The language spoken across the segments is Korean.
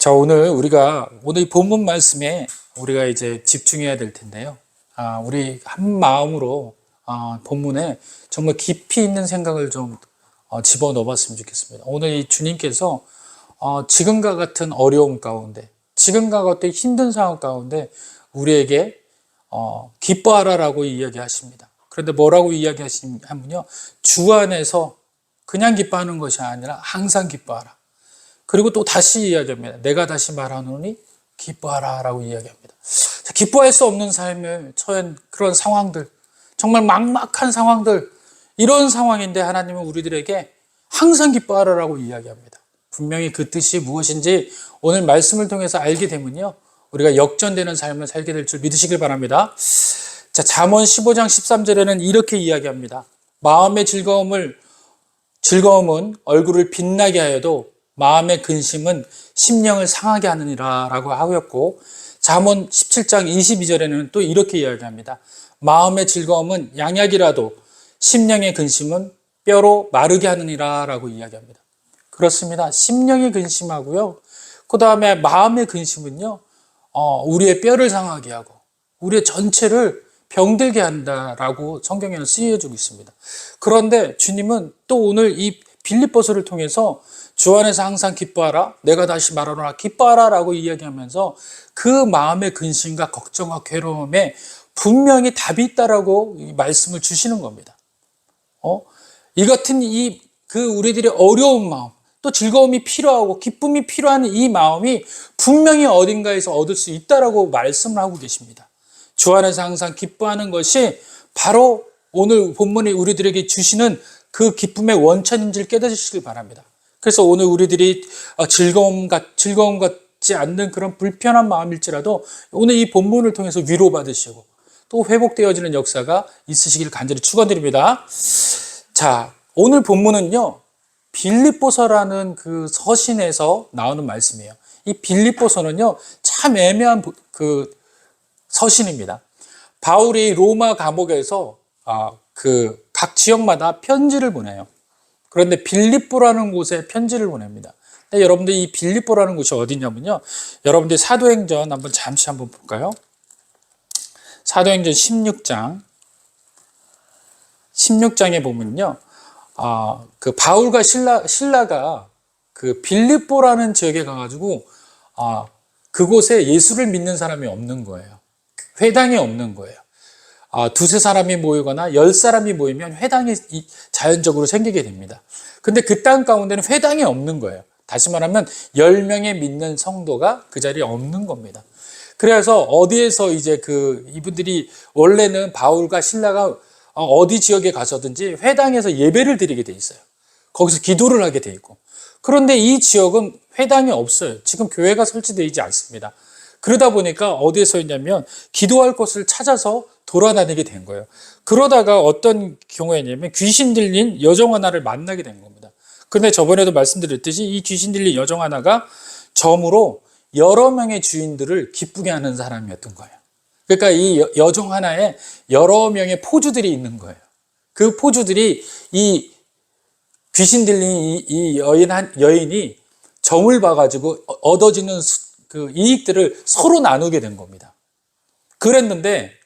자, 오늘 이 본문 말씀에 우리가 이제 집중해야 될 텐데요. 우리 한 마음으로 본문에 정말 깊이 있는 생각을 좀 집어넣어 봤으면 좋겠습니다. 오늘 이 주님께서 지금과 같은 어려움 가운데, 지금과 같은 힘든 상황 가운데 우리에게 기뻐하라라고 이야기하십니다. 그런데 뭐라고 이야기하시냐면요, 주 안에서 그냥 기뻐하는 것이 아니라 항상 기뻐하라. 그리고 또 다시 이야기합니다. 내가 다시 말하노니 기뻐하라 라고 이야기합니다. 기뻐할 수 없는 삶을 처한 그런 상황들, 정말 막막한 상황들, 이런 상황인데 하나님은 우리들에게 항상 기뻐하라 라고 이야기합니다. 분명히 그 뜻이 무엇인지 오늘 말씀을 통해서 알게 되면요, 우리가 역전되는 삶을 살게 될 줄 믿으시길 바랍니다. 자, 잠언 15장 13절에는 이렇게 이야기합니다. 마음의 즐거움은 얼굴을 빛나게 하여도 마음의 근심은 심령을 상하게 하느니라 라고 하였고, 잠언 17장 22절에는 또 이렇게 이야기합니다. 마음의 즐거움은 양약이라도 심령의 근심은 뼈로 마르게 하느니라 라고 이야기합니다. 그렇습니다. 심령의 근심하고요, 그 다음에 마음의 근심은요, 우리의 뼈를 상하게 하고 우리의 전체를 병들게 한다라고 성경에는 쓰여지고 있습니다. 그런데 주님은 또 오늘 이 빌립보서를 통해서 주 안에서 항상 기뻐하라, 내가 다시 말하노라 기뻐하라 라고 이야기하면서 그 마음의 근심과 걱정과 괴로움에 분명히 답이 있다라고 말씀을 주시는 겁니다. 이 같은 우리들의 어려운 마음, 또 즐거움이 필요하고 기쁨이 필요한 이 마음이 분명히 어딘가에서 얻을 수 있다라고 말씀을 하고 계십니다. 주 안에서 항상 기뻐하는 것이 바로 오늘 본문이 우리들에게 주시는 그 기쁨의 원천인 줄 깨닫으시길 바랍니다. 그래서 오늘 우리들이 즐거움 같지 않는 그런 불편한 마음일지라도 오늘 이 본문을 통해서 위로받으시고 또 회복되어지는 역사가 있으시기를 간절히 축원드립니다. 자, 오늘 본문은요, 빌립보서라는 그 서신에서 나오는 말씀이에요. 이 빌립보서는요, 참 애매한 그 서신입니다. 바울이 로마 감옥에서 각 지역마다 편지를 보내요. 그런데 빌립보라는 곳에 편지를 보냅니다. 근데 여러분들 이 빌립보라는 곳이 어디냐면요, 여러분들 사도행전 잠시 한번 볼까요? 사도행전 16장에 보면요, 그 바울과 실라가 그 빌립보라는 지역에 가가지고 그곳에 예수를 믿는 사람이 없는 거예요. 회당이 없는 거예요. 두세 사람이 모이거나 10사람이 모이면 회당이 자연적으로 생기게 됩니다. 근데 그 땅 가운데는 회당이 없는 거예요. 다시 말하면 10명의 믿는 성도가 그 자리에 없는 겁니다. 그래서 어디에서 이제 이분들이 원래는 바울과 실라가 어디 지역에 가서든지 회당에서 예배를 드리게 돼 있어요. 거기서 기도를 하게 돼 있고. 그런데 이 지역은 회당이 없어요. 지금 교회가 설치되어 있지 않습니다. 그러다 보니까 어디에서 있냐면 기도할 곳을 찾아서 돌아다니게 된 거예요. 그러다가 어떤 경우에냐면 귀신 들린 여종 하나를 만나게 된 겁니다. 근데 저번에도 말씀드렸듯이 이 귀신 들린 여종 하나가 점으로 여러 명의 주인들을 기쁘게 하는 사람이었던 거예요. 그러니까 이 여종 하나에 여러 명의 포주들이 있는 거예요. 그 포주들이 이 귀신 들린 이 여인이 점을 봐가지고 얻어지는 그 이익들을 서로 나누게 된 겁니다. 그랬는데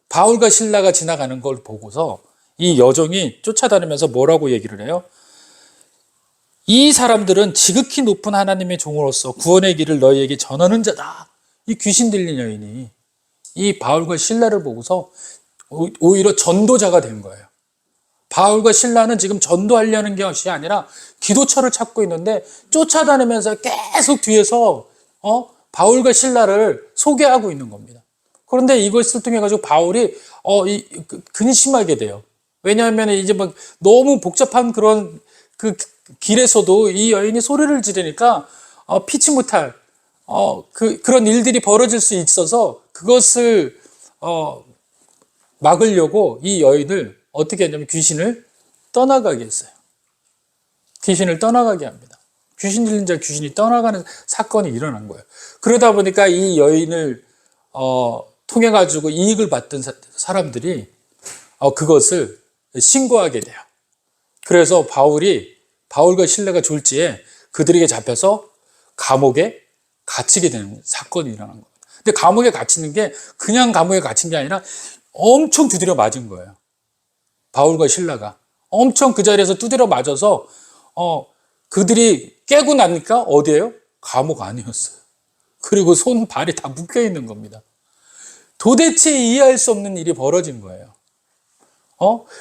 바울과 실라가 지나가는 걸 보고서 이 여종이 쫓아다니면서 뭐라고 얘기를 해요? 이 사람들은 지극히 높은 하나님의 종으로서 구원의 길을 너희에게 전하는 자다. 이 귀신 들린 여인이 이 바울과 실라를 보고서 오히려 전도자가 된 거예요. 바울과 실라는 지금 전도하려는 것이 아니라 기도처를 찾고 있는데 쫓아다니면서 계속 뒤에서 바울과 실라를 소개하고 있는 겁니다. 그런데 이것을 통해 가지고 바울이 근심하게 돼요. 왜냐하면 이제 막 너무 복잡한 그런 그 길에서도 이 여인이 소리를 지르니까 피치 못할 그런 일들이 벌어질 수 있어서 그것을 막으려고 이 여인을 어떻게 했냐면 귀신을 떠나가게 했어요. 귀신을 떠나가게 합니다. 귀신 들린 자 귀신이 떠나가는 사건이 일어난 거예요. 그러다 보니까 이 여인을 통해 가지고 이익을 받던 사람들이 그것을 신고하게 돼요. 그래서 바울과 실라가 졸지에 그들에게 잡혀서 감옥에 갇히게 되는 사건이 일어난 겁니다. 근데 감옥에 갇히는 게 그냥 감옥에 갇힌 게 아니라 엄청 두드려 맞은 거예요. 바울과 실라가 엄청 그 자리에서 두드려 맞아서 그들이 깨고 나니까 어디예요? 감옥 안이었어요. 그리고 손 발이 다 묶여 있는 겁니다. 도대체 이해할 수 없는 일이 벌어진 거예요.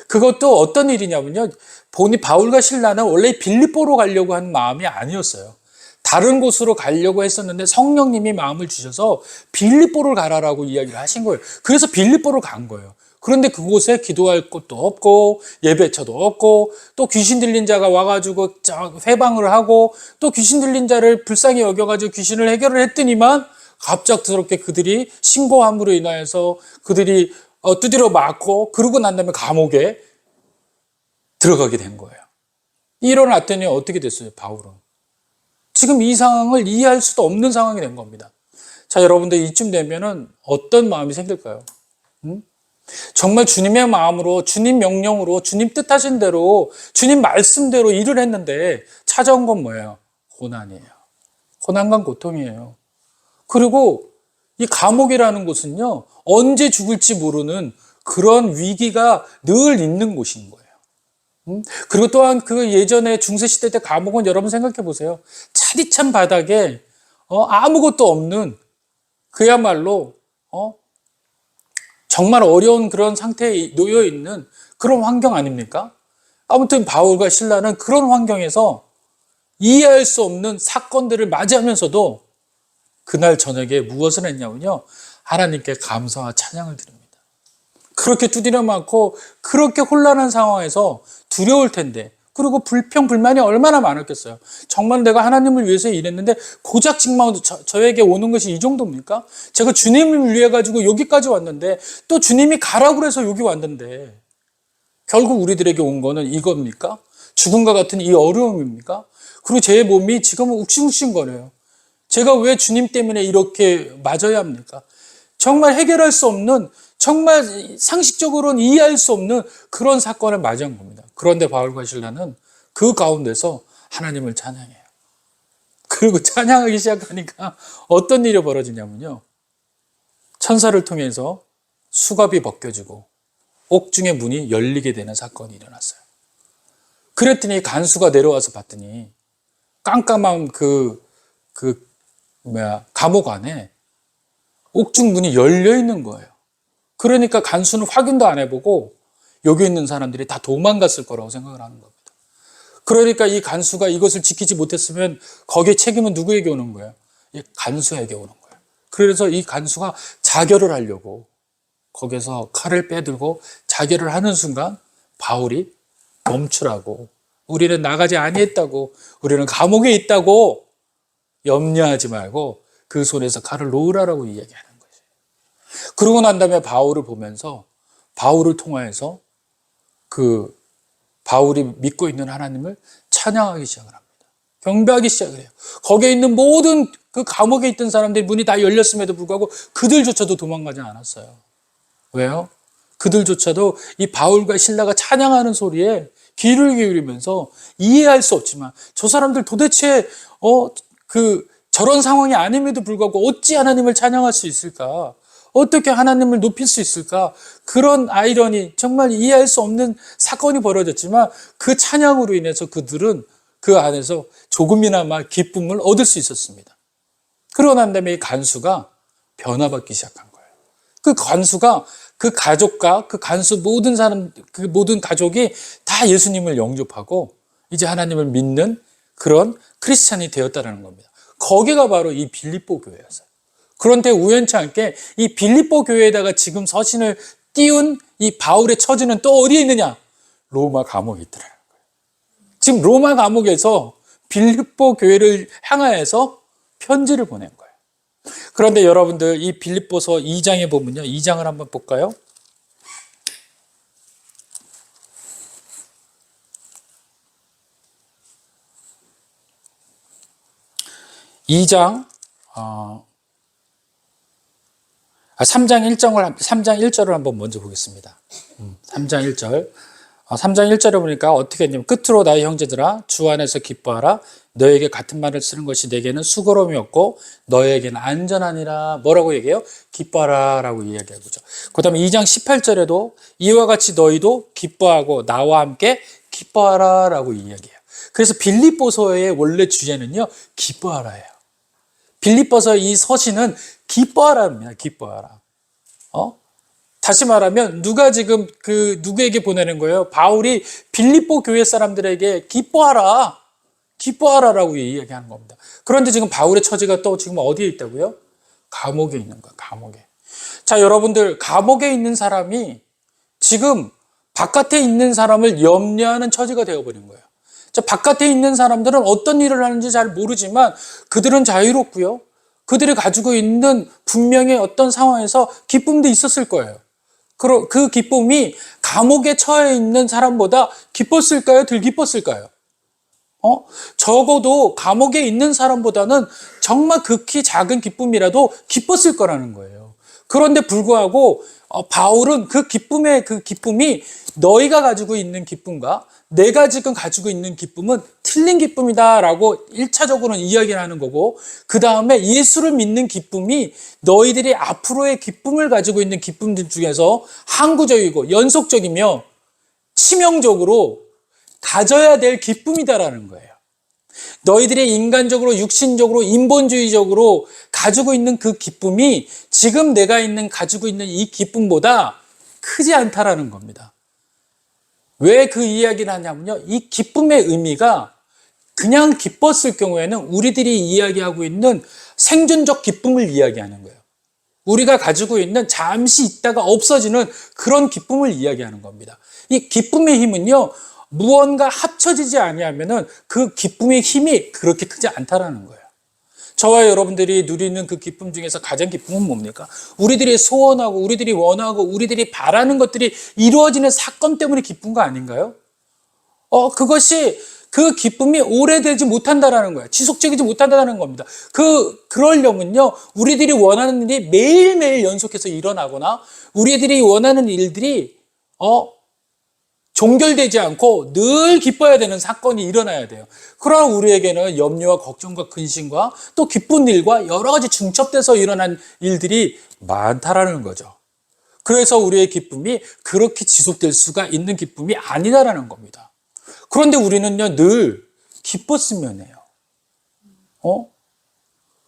그것도 어떤 일이냐면요. 보니 바울과 실라는 원래 빌립보로 가려고 하는 마음이 아니었어요. 다른 곳으로 가려고 했었는데 성령님이 마음을 주셔서 빌립보를 가라라고 이야기를 하신 거예요. 그래서 빌립보를 간 거예요. 그런데 그곳에 기도할 곳도 없고 예배처도 없고 또 귀신 들린 자가 와가지고 회방을 하고 또 귀신 들린 자를 불쌍히 여겨가지고 귀신을 해결을 했더니만 갑작스럽게 그들이 신고함으로 인하여서 그들이 두드려 맞고 그러고 난 다음에 감옥에 들어가게 된 거예요. 일어났더니 어떻게 됐어요? 바울은 지금 이 상황을 이해할 수도 없는 상황이 된 겁니다. 자, 여러분들 이쯤 되면은 어떤 마음이 생길까요? 정말 주님의 마음으로, 주님 명령으로, 주님 뜻하신 대로, 주님 말씀대로 일을 했는데 찾아온 건 뭐예요? 고난이에요. 고난과 고통이에요. 그리고 이 감옥이라는 곳은요, 언제 죽을지 모르는 그런 위기가 늘 있는 곳인 거예요. 그리고 또한 그 예전에 중세시대 때 감옥은 여러분 생각해 보세요. 차디찬 바닥에 아무것도 없는 그야말로 정말 어려운 그런 상태에 놓여 있는 그런 환경 아닙니까? 아무튼 바울과 실라는 그런 환경에서 이해할 수 없는 사건들을 맞이하면서도 그날 저녁에 무엇을 했냐면요. 하나님께 감사와 찬양을 드립니다. 그렇게 두드려 맞고 그렇게 혼란한 상황에서 두려울 텐데 그리고 불평, 불만이 얼마나 많았겠어요. 정말 내가 하나님을 위해서 일했는데 고작 지금 저에게 오는 것이 이 정도입니까? 제가 주님을 위해 가지고 여기까지 왔는데 또 주님이 가라고 해서 여기 왔는데 결국 우리들에게 온 거는 이겁니까? 죽음과 같은 이 어려움입니까? 그리고 제 몸이 지금은 욱신욱신거려요. 제가 왜 주님 때문에 이렇게 맞아야 합니까? 정말 해결할 수 없는, 정말 상식적으로는 이해할 수 없는 그런 사건을 맞이한 겁니다. 그런데 바울과 실라는 그 가운데서 하나님을 찬양해요. 그리고 찬양하기 시작하니까 어떤 일이 벌어지냐면요. 천사를 통해서 수갑이 벗겨지고 옥중의 문이 열리게 되는 사건이 일어났어요. 그랬더니 간수가 내려와서 봤더니 깜깜한 감옥 안에 옥중 문이 열려 있는 거예요. 그러니까 간수는 확인도 안 해보고 여기 있는 사람들이 다 도망갔을 거라고 생각을 하는 겁니다. 그러니까 이 간수가 이것을 지키지 못했으면 거기에 책임은 누구에게 오는 거예요? 이 간수에게 오는 거예요. 그래서 이 간수가 자결을 하려고 거기서 칼을 빼들고 자결을 하는 순간 바울이 멈추라고, 우리는 나가지 아니했다고, 우리는 감옥에 있다고 염려하지 말고 그 손에서 칼을 놓으라라고 이야기하는 거죠. 그러고 난 다음에 바울을 보면서 바울을 통하여서 그 바울이 믿고 있는 하나님을 찬양하기 시작을 합니다. 경배하기 시작을 해요. 거기에 있는 모든 그 감옥에 있던 사람들이 문이 다 열렸음에도 불구하고 그들조차도 도망가지 않았어요. 왜요? 그들조차도 이 바울과 실라가 찬양하는 소리에 귀를 기울이면서 이해할 수 없지만 저 사람들 도대체 저런 상황이 아님에도 불구하고 어찌 하나님을 찬양할 수 있을까? 어떻게 하나님을 높일 수 있을까? 그런 아이러니, 정말 이해할 수 없는 사건이 벌어졌지만 그 찬양으로 인해서 그들은 그 안에서 조금이나마 기쁨을 얻을 수 있었습니다. 그러고 난 다음에 이 간수가 변화받기 시작한 거예요. 그 간수가 그 가족과 그 간수 모든 사람, 그 모든 가족이 다 예수님을 영접하고 이제 하나님을 믿는 그런 크리스찬이 되었다는 겁니다. 거기가 바로 이 빌립보 교회였어요. 그런데 우연치 않게 이 빌립보 교회에다가 지금 서신을 띄운 이 바울의 처지는 또 어디에 있느냐? 로마 감옥에 있더라는 거예요. 지금 로마 감옥에서 빌립보 교회를 향하여서 편지를 보낸 거예요. 그런데 여러분들 이 빌립보서 2장에 보면요. 2장을 한번 볼까요? 2장 3장 1절을 한번 먼저 보겠습니다. 3장 1절 3장 1절에 보니까 어떻게 했냐면 끝으로 나의 형제들아 주 안에서 기뻐하라. 너에게 같은 말을 쓰는 것이 내게는 수고로움이 없고 너에게는 안전하니라. 뭐라고 얘기해요? 기뻐하라 라고 이야기하고 있죠. 그 다음에 2장 18절에도 이와 같이 너희도 기뻐하고 나와 함께 기뻐하라 라고 이야기해요. 그래서 빌립보서의 원래 주제는요, 기뻐하라예요. 빌립보서 이 서신은 기뻐하라입니다. 기뻐하라. 다시 말하면 누가 지금 누구에게 보내는 거예요? 바울이 빌립보 교회 사람들에게 기뻐하라라고 이야기하는 겁니다. 그런데 지금 바울의 처지가 또 지금 어디에 있다고요? 감옥에 있는 거예요. 감옥에. 자, 여러분들, 감옥에 있는 사람이 지금 바깥에 있는 사람을 염려하는 처지가 되어버린 거예요. 자, 바깥에 있는 사람들은 어떤 일을 하는지 잘 모르지만 그들은 자유롭고요. 그들이 가지고 있는 분명히 어떤 상황에서 기쁨도 있었을 거예요. 그 기쁨이 감옥에 처해 있는 사람보다 기뻤을까요? 덜 기뻤을까요? 적어도 감옥에 있는 사람보다는 정말 극히 작은 기쁨이라도 기뻤을 거라는 거예요. 그런데 불구하고 바울은 그 기쁨이 너희가 가지고 있는 기쁨과 내가 지금 가지고 있는 기쁨은 틀린 기쁨이다라고 1차적으로는 이야기를 하는 거고, 그 다음에 예수를 믿는 기쁨이 너희들이 앞으로의 기쁨을 가지고 있는 기쁨들 중에서 항구적이고 연속적이며 치명적으로 가져야 될 기쁨이다라는 거예요. 너희들이 인간적으로 육신적으로 인본주의적으로 가지고 있는 그 기쁨이 지금 내가 가지고 있는 이 기쁨보다 크지 않다라는 겁니다. 왜 그 이야기를 하냐면요, 이 기쁨의 의미가 그냥 기뻤을 경우에는 우리들이 이야기하고 있는 생존적 기쁨을 이야기하는 거예요. 우리가 가지고 있는 잠시 있다가 없어지는 그런 기쁨을 이야기하는 겁니다. 이 기쁨의 힘은요, 무언가 합쳐지지 아니하면은 그 기쁨의 힘이 그렇게 크지 않다라는 거예요. 저와 여러분들이 누리는 그 기쁨 중에서 가장 기쁨은 뭡니까? 우리들이 소원하고 우리들이 원하고 우리들이 바라는 것들이 이루어지는 사건 때문에 기쁜 거 아닌가요? 그것이 그 기쁨이 오래되지 못한다라는 거예요. 지속적이지 못한다는 겁니다. 그러려면요, 우리들이 원하는 일이 매일매일 연속해서 일어나거나 우리들이 원하는 일들이 종결되지 않고 늘 기뻐야 되는 사건이 일어나야 돼요. 그러나 우리에게는 염려와 걱정과 근심과 또 기쁜 일과 여러 가지 중첩돼서 일어난 일들이 많다라는 거죠. 그래서 우리의 기쁨이 그렇게 지속될 수가 있는 기쁨이 아니다라는 겁니다. 그런데 우리는요, 늘 기뻤으면 해요.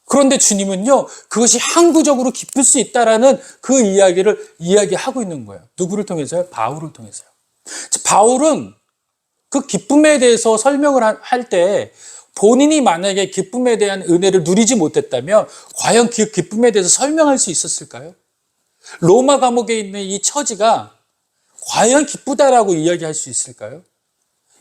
그런데 주님은요, 그것이 항구적으로 기쁠 수 있다라는 그 이야기를 이야기하고 있는 거예요. 누구를 통해서요? 바울을 통해서요. 바울은 그 기쁨에 대해서 설명을 할 때 본인이 만약에 기쁨에 대한 은혜를 누리지 못했다면 과연 그 기쁨에 대해서 설명할 수 있었을까요? 로마 감옥에 있는 이 처지가 과연 기쁘다라고 이야기할 수 있을까요?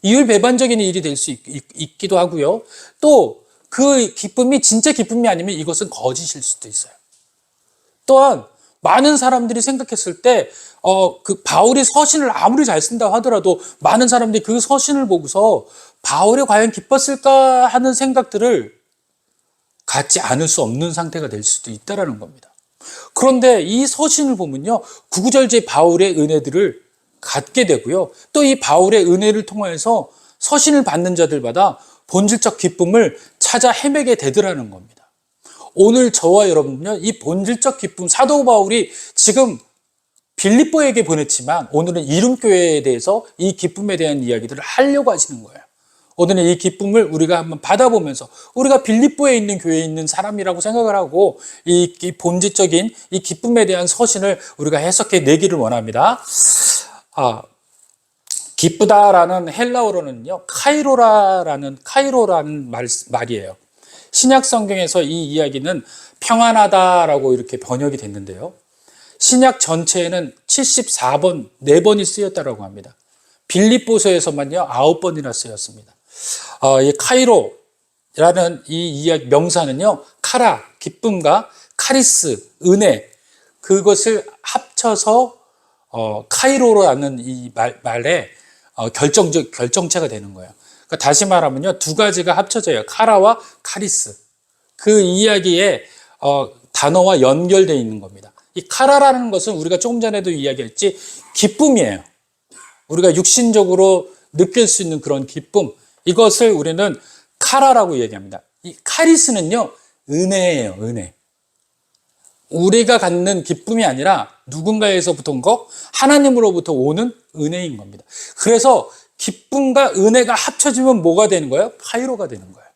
이율배반적인 일이 될 수 있기도 하고요. 또 그 기쁨이 진짜 기쁨이 아니면 이것은 거짓일 수도 있어요. 또한 많은 사람들이 생각했을 때 그 바울이 서신을 아무리 잘 쓴다고 하더라도 많은 사람들이 그 서신을 보고서 바울이 과연 기뻤을까 하는 생각들을 갖지 않을 수 없는 상태가 될 수도 있다는 겁니다. 그런데 이 서신을 보면요, 구구절제 바울의 은혜들을 갖게 되고요, 또 이 바울의 은혜를 통해서 서신을 받는 자들마다 본질적 기쁨을 찾아 헤매게 되더라는 겁니다. 오늘 저와 여러분은요, 이 본질적 기쁨, 사도 바울이 지금 빌립보에게 보냈지만 오늘은 이름교회에 대해서 이 기쁨에 대한 이야기들을 하려고 하시는 거예요. 오늘은 이 기쁨을 우리가 한번 받아보면서 우리가 빌립보에 있는 교회에 있는 사람이라고 생각을 하고 이 본질적인 이 기쁨에 대한 서신을 우리가 해석해 내기를 원합니다. 기쁘다라는 헬라어로는요, 카이로라는 말이에요. 신약 성경에서 이 이야기는 평안하다라고 이렇게 번역이 됐는데요. 신약 전체에는 74번, 4번이 쓰였다고 합니다. 빌립보서에서만요, 9번이나 쓰였습니다. 이 카이로라는 이 이야기 명사는요, 카라, 기쁨과 카리스, 은혜, 그것을 합쳐서 카이로라는 이 말에 결정체가 되는 거예요. 그러니까 다시 말하면요, 두 가지가 합쳐져요. 카라와 카리스. 그 이야기에 단어와 연결되어 있는 겁니다. 이 카라라는 것은 우리가 조금 전에도 이야기했지, 기쁨이에요. 우리가 육신적으로 느낄 수 있는 그런 기쁨, 이것을 우리는 카라라고 얘기합니다. 이 카리스는요, 은혜예요, 은혜. 우리가 갖는 기쁨이 아니라 누군가에서부터 온 거, 하나님으로부터 오는 은혜인 겁니다. 그래서 기쁨과 은혜가 합쳐지면 뭐가 되는 거예요? 카이로가 되는 거예요.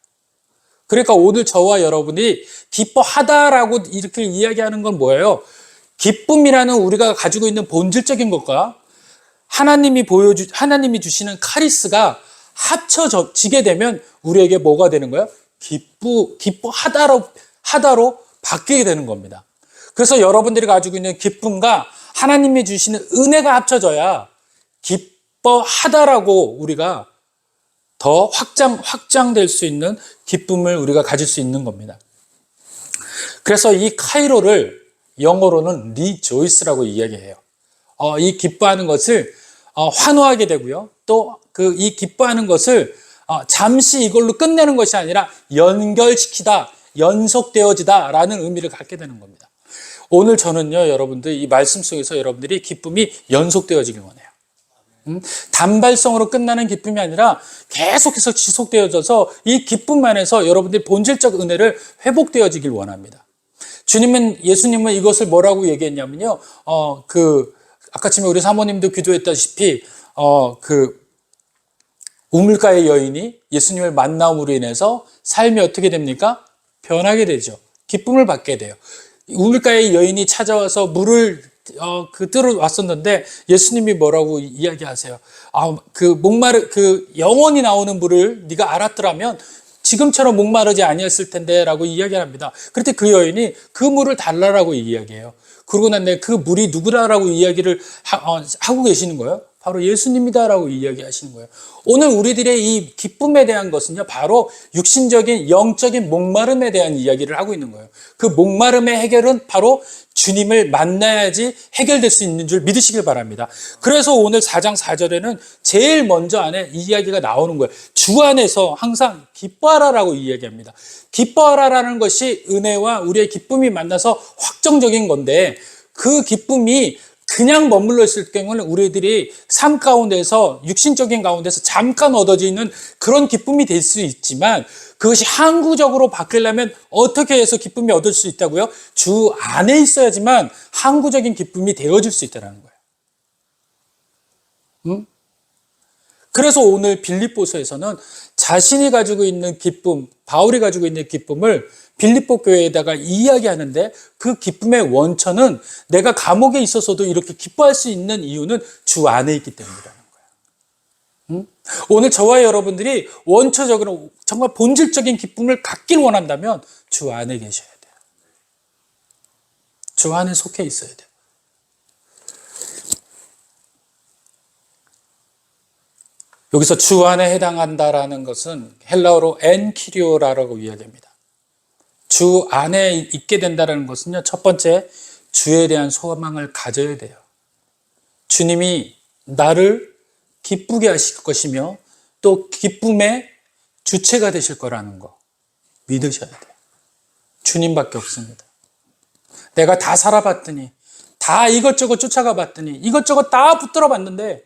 그러니까 오늘 저와 여러분이 기뻐하다라고 이렇게 이야기하는 건 뭐예요? 기쁨이라는 우리가 가지고 있는 본질적인 것과 하나님이 주시는 카리스가 합쳐지게 되면 우리에게 뭐가 되는 거예요? 기뻐하다로 바뀌게 되는 겁니다. 그래서 여러분들이 가지고 있는 기쁨과 하나님이 주시는 은혜가 합쳐져야 기뻐하다라고 우리가 더 확장될 수 있는 기쁨을 우리가 가질 수 있는 겁니다. 그래서 이 카이로를 영어로는 rejoice라고 이야기해요. 이 기뻐하는 것을 환호하게 되고요. 또 이 기뻐하는 것을 잠시 이걸로 끝내는 것이 아니라 연결시키다, 연속되어지다라는 의미를 갖게 되는 겁니다. 오늘 저는요, 여러분들 이 말씀 속에서 여러분들이 기쁨이 연속되어지길 원해요. 단발성으로 끝나는 기쁨이 아니라 계속해서 지속되어져서 이 기쁨 안에서 여러분들이 본질적 은혜를 회복되어지길 원합니다. 예수님은 이것을 뭐라고 얘기했냐면요, 아까 전에 우리 사모님도 기도했다시피, 우물가의 여인이 예수님을 만남으로 인해서 삶이 어떻게 됩니까? 변하게 되죠. 기쁨을 받게 돼요. 우물가의 여인이 찾아와서 물을 뜨러 왔었는데 예수님이 뭐라고 이야기하세요? 영원히 나오는 물을 네가 알았더라면 지금처럼 목마르지 아니었을 텐데 라고 이야기합니다. 그런데 그 여인이 그 물을 달라라고 이야기해요. 그러고 난 뒤에 그 물이 누구라라고 이야기를 하고 계시는 거예요. 바로 예수님이다라고 이야기하시는 거예요. 오늘 우리들의 이 기쁨에 대한 것은요, 바로 육신적인 영적인 목마름에 대한 이야기를 하고 있는 거예요. 그 목마름의 해결은 바로 주님을 만나야지 해결될 수 있는 줄 믿으시길 바랍니다. 그래서 오늘 4장 4절에는 제일 먼저 안에 이 이야기가 나오는 거예요. 주 안에서 항상 기뻐하라라고 이야기합니다. 기뻐하라라는 것이 은혜와 우리의 기쁨이 만나서 확정적인 건데, 그 기쁨이 그냥 머물러 있을 경우는 우리들이 삶 가운데서, 육신적인 가운데서 잠깐 얻어지는 그런 기쁨이 될 수 있지만, 그것이 항구적으로 바뀌려면 어떻게 해서 기쁨이 얻을 수 있다고요? 주 안에 있어야지만 항구적인 기쁨이 되어질 수 있다는 거예요. 그래서 오늘 빌립보서에서는 자신이 가지고 있는 기쁨, 바울이 가지고 있는 기쁨을 빌립보 교회에다가 이야기하는데, 그 기쁨의 원천은 내가 감옥에 있어서도 이렇게 기뻐할 수 있는 이유는 주 안에 있기 때문이라는 거예요. 오늘 저와 여러분들이 원초적으로 정말 본질적인 기쁨을 갖길 원한다면 주 안에 계셔야 돼요. 주 안에 속해 있어야 돼요. 여기서 주 안에 해당한다라는 것은 헬라어로 엔키리오라고 이야기합니다. 주 안에 있게 된다는 것은요, 첫 번째, 주에 대한 소망을 가져야 돼요. 주님이 나를 기쁘게 하실 것이며 또 기쁨의 주체가 되실 거라는 거 믿으셔야 돼요. 주님밖에 없습니다. 내가 다 살아봤더니, 다 이것저것 쫓아가 봤더니, 이것저것 다 붙들어 봤는데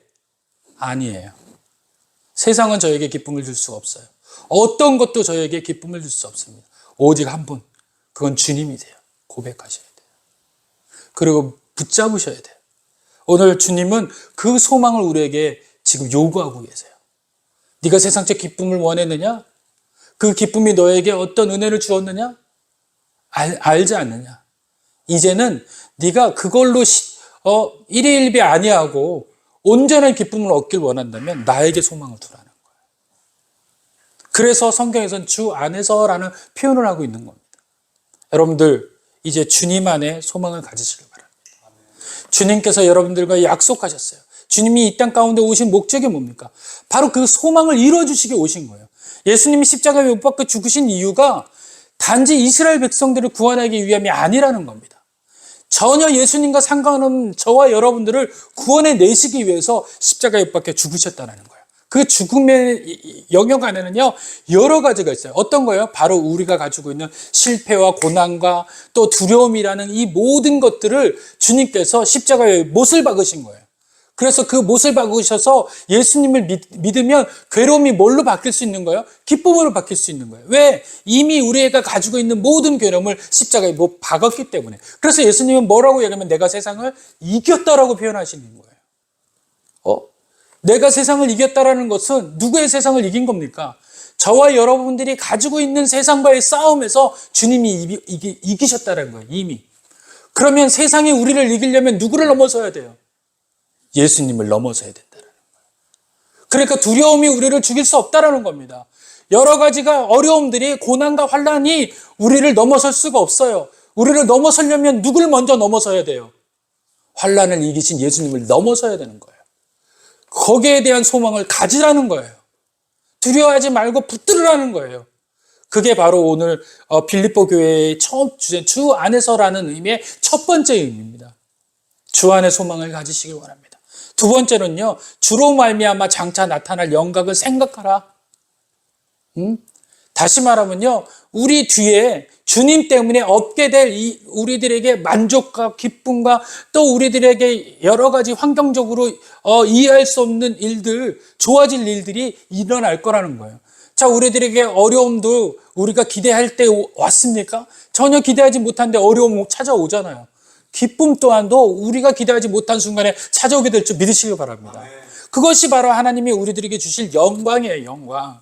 아니에요. 세상은 저에게 기쁨을 줄 수가 없어요. 어떤 것도 저에게 기쁨을 줄 수 없습니다. 오직 한 분, 그건 주님이세요. 고백하셔야 돼요. 그리고 붙잡으셔야 돼요. 오늘 주님은 그 소망을 우리에게 지금 요구하고 계세요. 네가 세상적 기쁨을 원했느냐? 그 기쁨이 너에게 어떤 은혜를 주었느냐? 알지 않느냐? 이제는 네가 그걸로 일희일비 아니하고 온전한 기쁨을 얻길 원한다면 나에게 소망을 두라는 거예요. 그래서 성경에서는 주 안에서라는 표현을 하고 있는 겁니다. 여러분들 이제 주님 안에 소망을 가지시길 바랍니다. 주님께서 여러분들과 약속하셨어요. 주님이 이 땅 가운데 오신 목적이 뭡니까? 바로 그 소망을 이루어주시기 오신 거예요. 예수님이 십자가에 못 박혀 죽으신 이유가 단지 이스라엘 백성들을 구원하기 위함이 아니라는 겁니다. 전혀 예수님과 상관없는 저와 여러분들을 구원해 내시기 위해서 십자가에 못 박혀 죽으셨다는 거예요. 그 죽음의 영역 안에는요, 여러 가지가 있어요. 어떤 거예요? 바로 우리가 가지고 있는 실패와 고난과 또 두려움이라는 이 모든 것들을 주님께서 십자가에 못을 박으신 거예요. 그래서 그 못을 박으셔서 예수님을 믿으면 괴로움이 뭘로 바뀔 수 있는 거예요? 기쁨으로 바뀔 수 있는 거예요. 왜? 이미 우리가 가지고 있는 모든 괴로움을 십자가에 못 박았기 때문에. 그래서 예수님은 뭐라고 얘기하면 내가 세상을 이겼다라고 표현하시는 거예요. 내가 세상을 이겼다라는 것은 누구의 세상을 이긴 겁니까? 저와 여러분들이 가지고 있는 세상과의 싸움에서 주님이 이기셨다는 거예요. 이미. 그러면 세상이 우리를 이기려면 누구를 넘어서야 돼요? 예수님을 넘어서야 된다는 거예요. 그러니까 두려움이 우리를 죽일 수 없다라는 겁니다. 여러 가지가 어려움들이 고난과 환난이 우리를 넘어설 수가 없어요. 우리를 넘어서려면 누굴 먼저 넘어서야 돼요? 환난을 이기신 예수님을 넘어서야 되는 거예요. 거기에 대한 소망을 가지라는 거예요. 두려워하지 말고 붙들으라는 거예요. 그게 바로 오늘 빌립보 교회의 처음 주제 주 안에서라는 의미의 첫 번째 의미입니다. 주 안에 소망을 가지시길 원합니다. 두 번째는요, 주로 말미암아 장차 나타날 영광을 생각하라. 다시 말하면요, 우리 뒤에 주님 때문에 얻게 될 우리들에게 만족과 기쁨과 또 우리들에게 여러 가지 환경적으로 이해할 수 없는 일들, 좋아질 일들이 일어날 거라는 거예요. 자, 우리들에게 어려움도 우리가 기대할 때 왔습니까? 전혀 기대하지 못한데 어려움 찾아오잖아요. 기쁨 또한도 우리가 기대하지 못한 순간에 찾아오게 될 줄 믿으시기 바랍니다. 그것이 바로 하나님이 우리들에게 주실 영광이에요, 영광.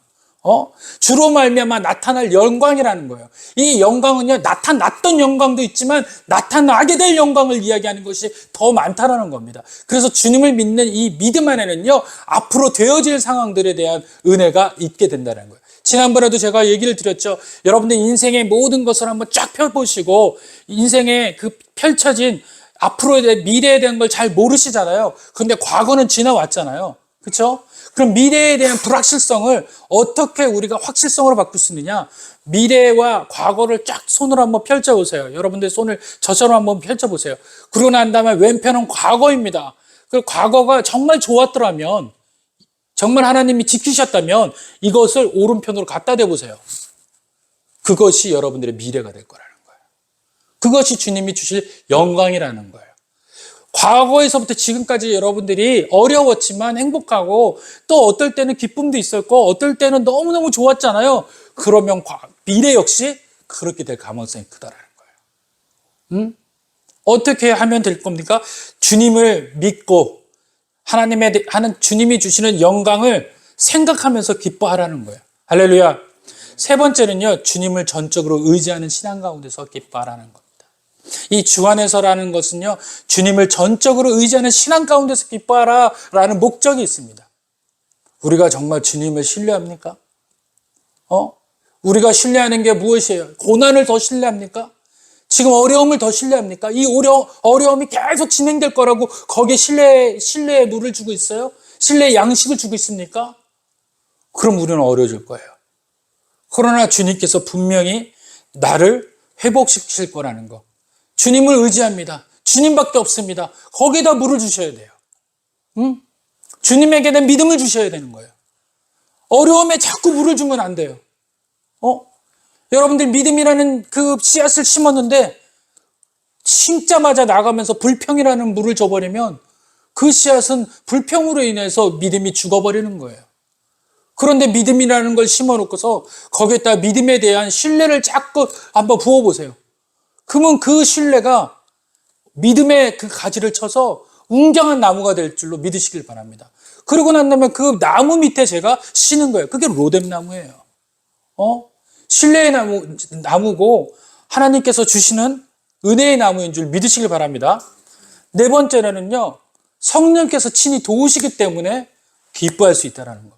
주로 말미암아 나타날 영광이라는 거예요. 이 영광은요, 나타났던 영광도 있지만 나타나게 될 영광을 이야기하는 것이 더 많다라는 겁니다. 그래서 주님을 믿는 이 믿음 안에는요, 앞으로 되어질 상황들에 대한 은혜가 있게 된다는 거예요. 지난번에도 제가 얘기를 드렸죠. 여러분들 인생의 모든 것을 한번 쫙 펴보시고 인생에 그 펼쳐진 앞으로의 미래에 대한 걸 잘 모르시잖아요. 근데 과거는 지나왔잖아요. 그렇죠? 그럼 미래에 대한 불확실성을 어떻게 우리가 확실성으로 바꿀 수 있느냐? 미래와 과거를 쫙 손으로 한번 펼쳐보세요. 여러분들 손을 저처럼 한번 펼쳐보세요. 그러고 난 다음에 왼편은 과거입니다. 그 과거가 정말 좋았더라면, 정말 하나님이 지키셨다면 이것을 오른편으로 갖다 대보세요. 그것이 여러분들의 미래가 될 거라는 거예요. 그것이 주님이 주실 영광이라는 거예요. 과거에서부터 지금까지 여러분들이 어려웠지만 행복하고 또 어떨 때는 기쁨도 있었고 어떨 때는 너무너무 좋았잖아요. 그러면 미래 역시 그렇게 될 가능성이 크다라는 거예요. 어떻게 하면 될 겁니까? 주님을 믿고 주님이 주시는 영광을 생각하면서 기뻐하라는 거예요. 할렐루야. 세 번째는요, 주님을 전적으로 의지하는 신앙 가운데서 기뻐하라는 겁니다. 이 주 안에서라는 것은요, 주님을 전적으로 의지하는 신앙 가운데서 기뻐하라라는 목적이 있습니다. 우리가 정말 주님을 신뢰합니까? 우리가 신뢰하는 게 무엇이에요? 고난을 더 신뢰합니까? 지금 어려움을 더 신뢰합니까? 이 어려움이 계속 진행될 거라고 거기에 신뢰의 물을 주고 있어요? 신뢰의 양식을 주고 있습니까? 그럼 우리는 어려워질 거예요. 그러나 주님께서 분명히 나를 회복시킬 거라는 거. 주님을 의지합니다. 주님밖에 없습니다. 거기에다 물을 주셔야 돼요. 주님에게 내 믿음을 주셔야 되는 거예요. 어려움에 자꾸 물을 주면 안 돼요. 여러분들 믿음이라는 그 씨앗을 심었는데 심자마자 나가면서 불평이라는 물을 줘버리면 그 씨앗은 불평으로 인해서 믿음이 죽어버리는 거예요. 그런데 믿음이라는 걸 심어놓고서 거기에다 믿음에 대한 신뢰를 자꾸 한번 부어보세요. 그러면 그 신뢰가 믿음의 그 가지를 쳐서 웅장한 나무가 될 줄로 믿으시길 바랍니다. 그러고 난 다음에 그 나무 밑에 제가 심는 거예요. 그게 로뎀나무예요. 신뢰의 나무고 하나님께서 주시는 은혜의 나무인 줄 믿으시길 바랍니다. 네 번째로는요, 성령께서 친히 도우시기 때문에 기뻐할 수 있다는 겁니다.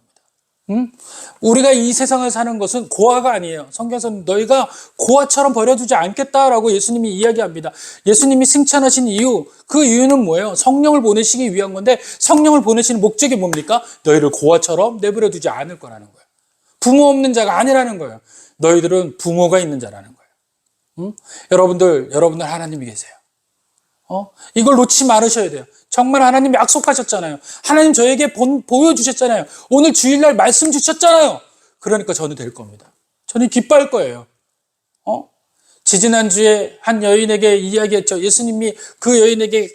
우리가 이 세상을 사는 것은 고아가 아니에요. 성경에서는 너희가 고아처럼 버려두지 않겠다라고 예수님이 이야기합니다. 예수님이 승천하신 이유, 그 이유는 뭐예요? 성령을 보내시기 위한 건데 성령을 보내시는 목적이 뭡니까? 너희를 고아처럼 내버려두지 않을 거라는 거예요. 부모 없는 자가 아니라는 거예요. 너희들은 부모가 있는 자라는 거예요. 여러분들 하나님이 계세요. 이걸 놓지 말으셔야 돼요. 정말 하나님이 약속하셨잖아요. 하나님 저에게 보여주셨잖아요. 오늘 주일날 말씀 주셨잖아요. 그러니까 저는 될 겁니다. 저는 기뻐할 거예요. 지지난주에 한 여인에게 이야기했죠. 예수님이 그 여인에게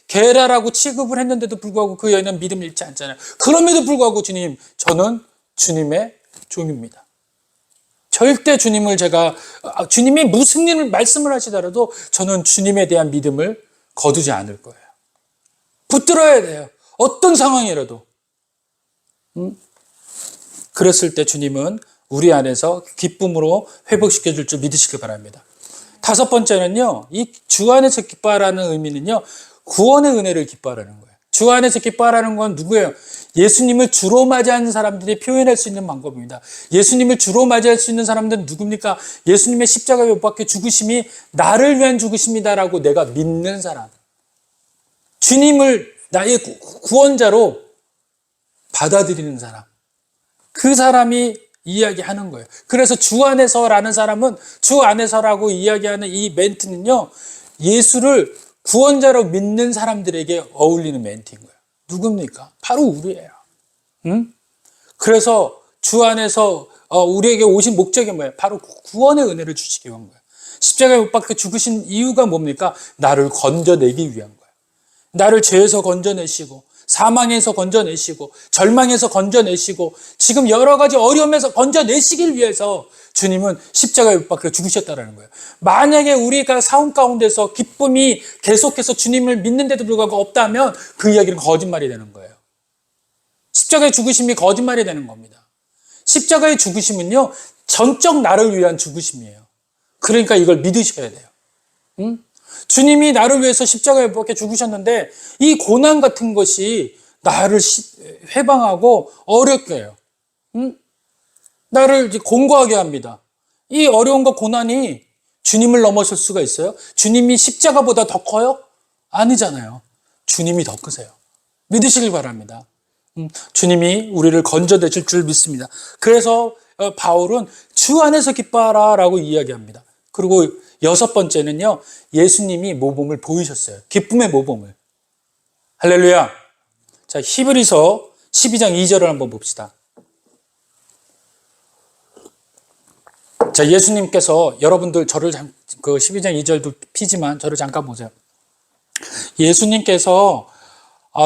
게라라고 취급을 했는데도 불구하고 그 여인은 믿음을 잃지 않잖아요. 그럼에도 불구하고 주님, 저는 주님의 종입니다. 절대 주님이 무슨 일을 말씀을 하시더라도 저는 주님에 대한 믿음을 거두지 않을 거예요. 붙들어야 돼요. 어떤 상황이라도. 그랬을 때 주님은 우리 안에서 기쁨으로 회복시켜 줄 줄 믿으시길 바랍니다. 다섯 번째는요, 이 주 안에서 기뻐하라는 의미는요, 구원의 은혜를 기뻐하라는 거예요. 주 안에서 기뻐하라는 건 누구예요? 예수님을 주로 맞이하는 사람들이 표현할 수 있는 방법입니다. 예수님을 주로 맞이할 수 있는 사람들은 누굽니까? 예수님의 십자가에 못 박혀 죽으심이 나를 위한 죽으심이다라고 내가 믿는 사람. 주님을 나의 구원자로 받아들이는 사람. 그 사람이 이야기하는 거예요. 그래서 주 안에서라는 사람은 주 안에서라고 이야기하는 이 멘트는요, 예수를 구원자로 믿는 사람들에게 어울리는 멘트인 거예요. 누굽니까? 바로 우리예요. 그래서 주 안에서 우리에게 오신 목적이 뭐예요? 바로 구원의 은혜를 주시기 위한 거예요. 십자가에 못 박혀 죽으신 이유가 뭡니까? 나를 건져내기 위한 거예요. 나를 죄에서 건져내시고 사망에서 건져내시고 절망에서 건져내시고 지금 여러 가지 어려움에서 건져내시길 위해서 주님은 십자가에 못 박혀 죽으셨다는 거예요. 만약에 우리가 삶 가운데서 기쁨이 계속해서 주님을 믿는데도 불구하고 없다면 그 이야기는 거짓말이 되는 거예요. 십자가의 죽으심이 거짓말이 되는 겁니다. 십자가의 죽으심은요, 전적 나를 위한 죽으심이에요. 그러니까 이걸 믿으셔야 돼요. 주님이 나를 위해서 십자가에 못 박혀 죽으셨는데 이 고난 같은 것이 나를 회방하고 어렵게 해요. 나를 공고하게 합니다. 이 어려움과 고난이 주님을 넘어설 수가 있어요? 주님이 십자가보다 더 커요? 아니잖아요. 주님이 더 크세요. 믿으시길 바랍니다. 주님이 우리를 건져내실 줄 믿습니다. 그래서 바울은 주 안에서 기뻐하라 라고 이야기합니다. 그리고 여섯 번째는요, 예수님이 모범을 보이셨어요. 기쁨의 모범을. 할렐루야. 자, 히브리서 12장 2절을 한번 봅시다. 자, 예수님께서 여러분들 저를 그 12장 2절도 피지만 저를 잠깐 보세요. 예수님께서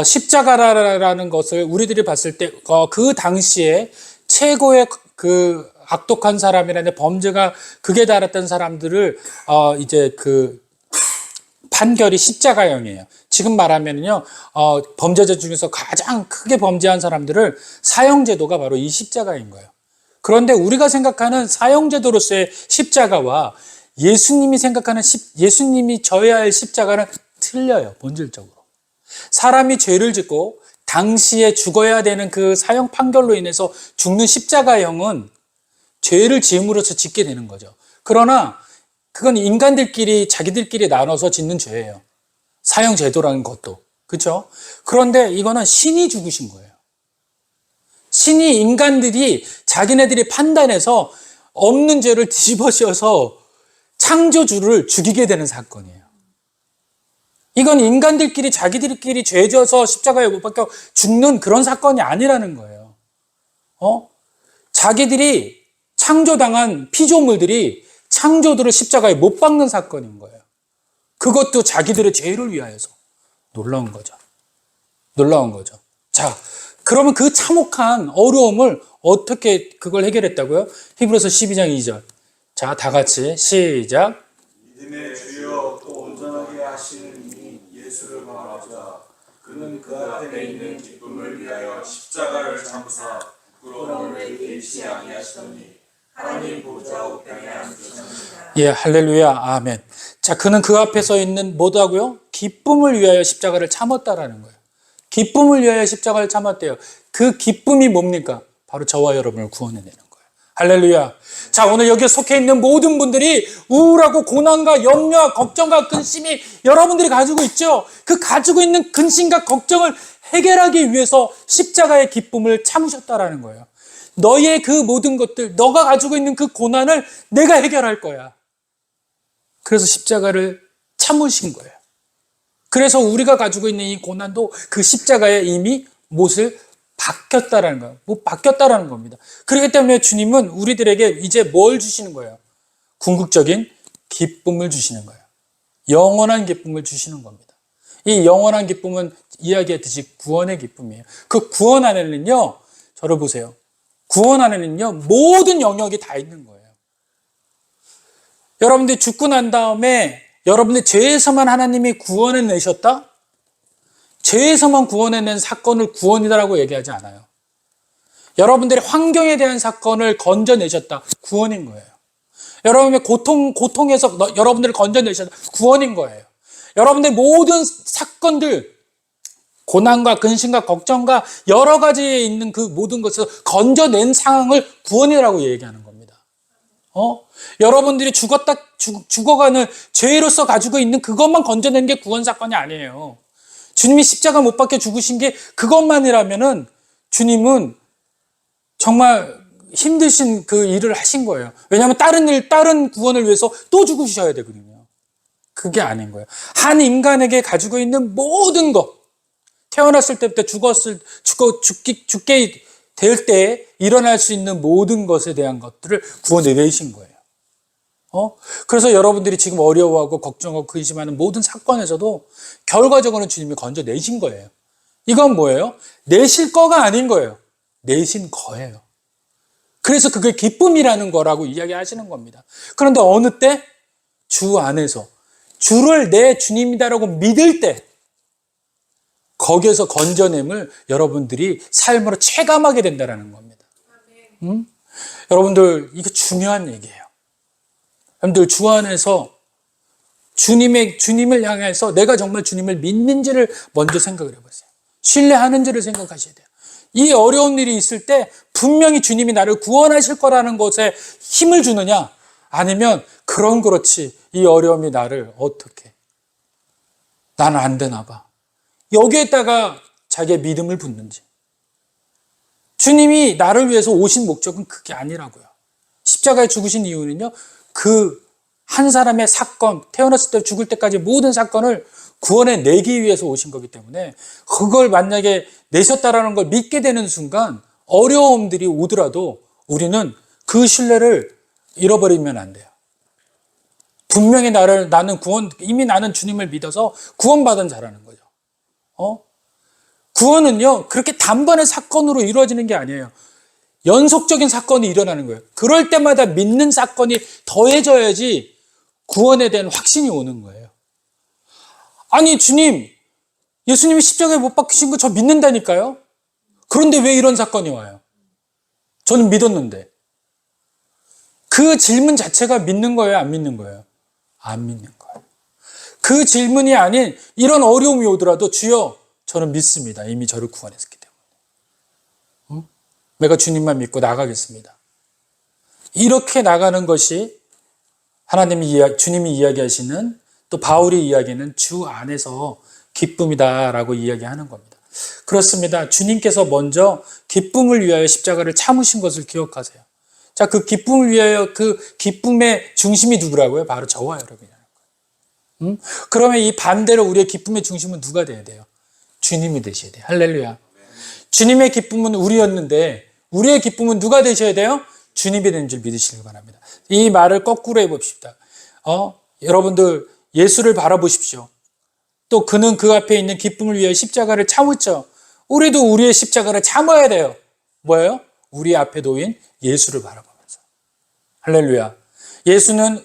십자가라는 것을 우리들이 봤을 때 그 당시에 최고의 그 악독한 사람이라는 범죄가 극에 달했던 사람들을 이제 그 판결이 십자가형이에요. 지금 말하면요, 범죄자 중에서 가장 크게 범죄한 사람들을 사형제도가 바로 이 십자가인 거예요. 그런데 우리가 생각하는 사형제도로서의 십자가와 예수님이 생각하는 예수님이 져야 할 십자가는 틀려요, 본질적으로. 사람이 죄를 짓고 당시에 죽어야 되는 그 사형 판결로 인해서 죽는 십자가형은 죄를 지음으로써 짓게 되는 거죠. 그러나 그건 인간들끼리 자기들끼리 나눠서 짓는 죄예요. 사형제도라는 것도. 그렇죠? 그런데 이거는 신이 죽으신 거예요. 신이 인간들이 자기네들이 판단해서 없는 죄를 뒤집어 씌워서 창조주를 죽이게 되는 사건이에요. 이건 인간들끼리 자기들끼리 죄 져서 십자가에 못 박혀 죽는 그런 사건이 아니라는 거예요. 자기들이 창조당한 피조물들이 창조들을 십자가에 못 박는 사건인 거예요. 그것도 자기들의 죄를 위하여서. 놀라운 거죠. 놀라운 거죠. 자, 그러면 그 참혹한 어려움을 어떻게 그걸 해결했다고요? 히브리서 12장 2절. 자, 다 같이 시작. 믿음의 주여 또 온전하게 하시는 이인 예수를 바라보자. 그는 그 앞에 있는 기쁨을 위하여 십자가를 참으사 부끄러움을 개의치 아니하시더니 하나님 보좌 우편에 앉으셨느니라. 예, 할렐루야, 아멘. 자, 그는 그 앞에 서 있는 뭐다고요? 기쁨을 위하여 십자가를 참았다라는 거예요. 기쁨을 위하여 십자가를 참았대요. 그 기쁨이 뭡니까? 바로 저와 여러분을 구원해내는 거예요. 할렐루야. 자, 오늘 여기에 속해 있는 모든 분들이 우울하고 고난과 염려와 걱정과 근심이 여러분들이 가지고 있죠. 그 가지고 있는 근심과 걱정을 해결하기 위해서 십자가의 기쁨을 참으셨다라는 거예요. 너의 그 모든 것들, 너가 가지고 있는 그 고난을 내가 해결할 거야. 그래서 십자가를 참으신 거예요. 그래서 우리가 가지고 있는 이 고난도 그 십자가에 이미 못을 바뀌었다라는 거예요. 못 바뀌었다라는 겁니다. 그렇기 때문에 주님은 우리들에게 이제 뭘 주시는 거예요? 궁극적인 기쁨을 주시는 거예요. 영원한 기쁨을 주시는 겁니다. 이 영원한 기쁨은 이야기했듯이 구원의 기쁨이에요. 그 구원 안에는요, 저를 보세요. 구원 안에는요, 모든 영역이 다 있는 거예요. 여러분들이 죽고 난 다음에 여러분들 죄에서만 하나님이 구원해 내셨다? 죄에서만 구원해낸 사건을 구원이다라고 얘기하지 않아요. 여러분들의 환경에 대한 사건을 건져내셨다. 구원인 거예요. 여러분의 고통에서 여러분들을 건져내셨다. 구원인 거예요. 여러분들의 모든 사건들, 고난과 근심과 걱정과 여러 가지에 있는 그 모든 것을 건져낸 상황을 구원이라고 얘기하는 겁니다. 여러분들이 죽어가는 죄로서 가지고 있는 그것만 건져낸 게 구원 사건이 아니에요. 주님이 십자가 못 박혀 죽으신 게 그것만이라면은 주님은 정말 힘드신 그 일을 하신 거예요. 왜냐하면 다른 구원을 위해서 또 죽으셔야 되거든요. 그게 아닌 거예요. 한 인간에게 가지고 있는 모든 것, 태어났을 때부터 죽게 될 때 일어날 수 있는 모든 것에 대한 것들을 구원해 내신 거예요. 그래서 여러분들이 지금 어려워하고 걱정하고 근심하는 모든 사건에서도 결과적으로는 주님이 건져내신 거예요. 이건 뭐예요? 내실 거가 아닌 거예요. 내신 거예요. 그래서 그게 기쁨이라는 거라고 이야기하시는 겁니다. 그런데 어느 때? 주 안에서 주를 내 주님이다라고 믿을 때 거기에서 건져냄을 여러분들이 삶으로 체감하게 된다는 겁니다. 여러분들 이거 중요한 얘기예요. 여러분들 주 안에서 주님을 향해서 내가 정말 주님을 믿는지를 먼저 생각을 해보세요. 신뢰하는지를 생각하셔야 돼요. 이 어려운 일이 있을 때 분명히 주님이 나를 구원하실 거라는 것에 힘을 주느냐, 아니면 그렇지 이 어려움이 나를 어떻게, 나는 안 되나 봐, 여기에다가 자기의 믿음을 붓는지. 주님이 나를 위해서 오신 목적은 그게 아니라고요. 십자가에 죽으신 이유는요, 그 한 사람의 사건, 태어났을 때 죽을 때까지 모든 사건을 구원해 내기 위해서 오신 거기 때문에 그걸 만약에 내셨다라는 걸 믿게 되는 순간 어려움들이 오더라도 우리는 그 신뢰를 잃어버리면 안 돼요. 분명히 이미 나는 주님을 믿어서 구원받은 자라는 거죠. 구원은요, 그렇게 단번에 사건으로 이루어지는 게 아니에요. 연속적인 사건이 일어나는 거예요. 그럴 때마다 믿는 사건이 더해져야지 구원에 대한 확신이 오는 거예요. 아니, 예수님이 십자가에 못 박히신 거 저 믿는다니까요? 그런데 왜 이런 사건이 와요? 저는 믿었는데. 그 질문 자체가 믿는 거예요, 안 믿는 거예요? 안 믿는 거예요. 그 질문이 아닌 이런 어려움이 오더라도 주여, 저는 믿습니다. 이미 저를 구원했기 때문에. 내가 주님만 믿고 나가겠습니다. 이렇게 나가는 것이 주님이 이야기하시는, 또 바울이 이야기하는 주 안에서 기쁨이다라고 이야기하는 겁니다. 그렇습니다. 주님께서 먼저 기쁨을 위하여 십자가를 참으신 것을 기억하세요. 자, 그 기쁨을 위하여, 그 기쁨의 중심이 누구라고요? 바로 저와 여러분이라는 거예요. 그러면 이 반대로 우리의 기쁨의 중심은 누가 돼야 돼요? 주님이 되셔야 돼요. 할렐루야. 주님의 기쁨은 우리였는데 우리의 기쁨은 누가 되셔야 돼요? 주님이 되는 줄 믿으시길 바랍니다. 이 말을 거꾸로 해봅시다. 여러분들 예수를 바라보십시오. 또 그는 그 앞에 있는 기쁨을 위해 십자가를 참았죠. 우리도 우리의 십자가를 참아야 돼요. 뭐예요? 우리 앞에 놓인 예수를 바라보면서. 할렐루야. 예수는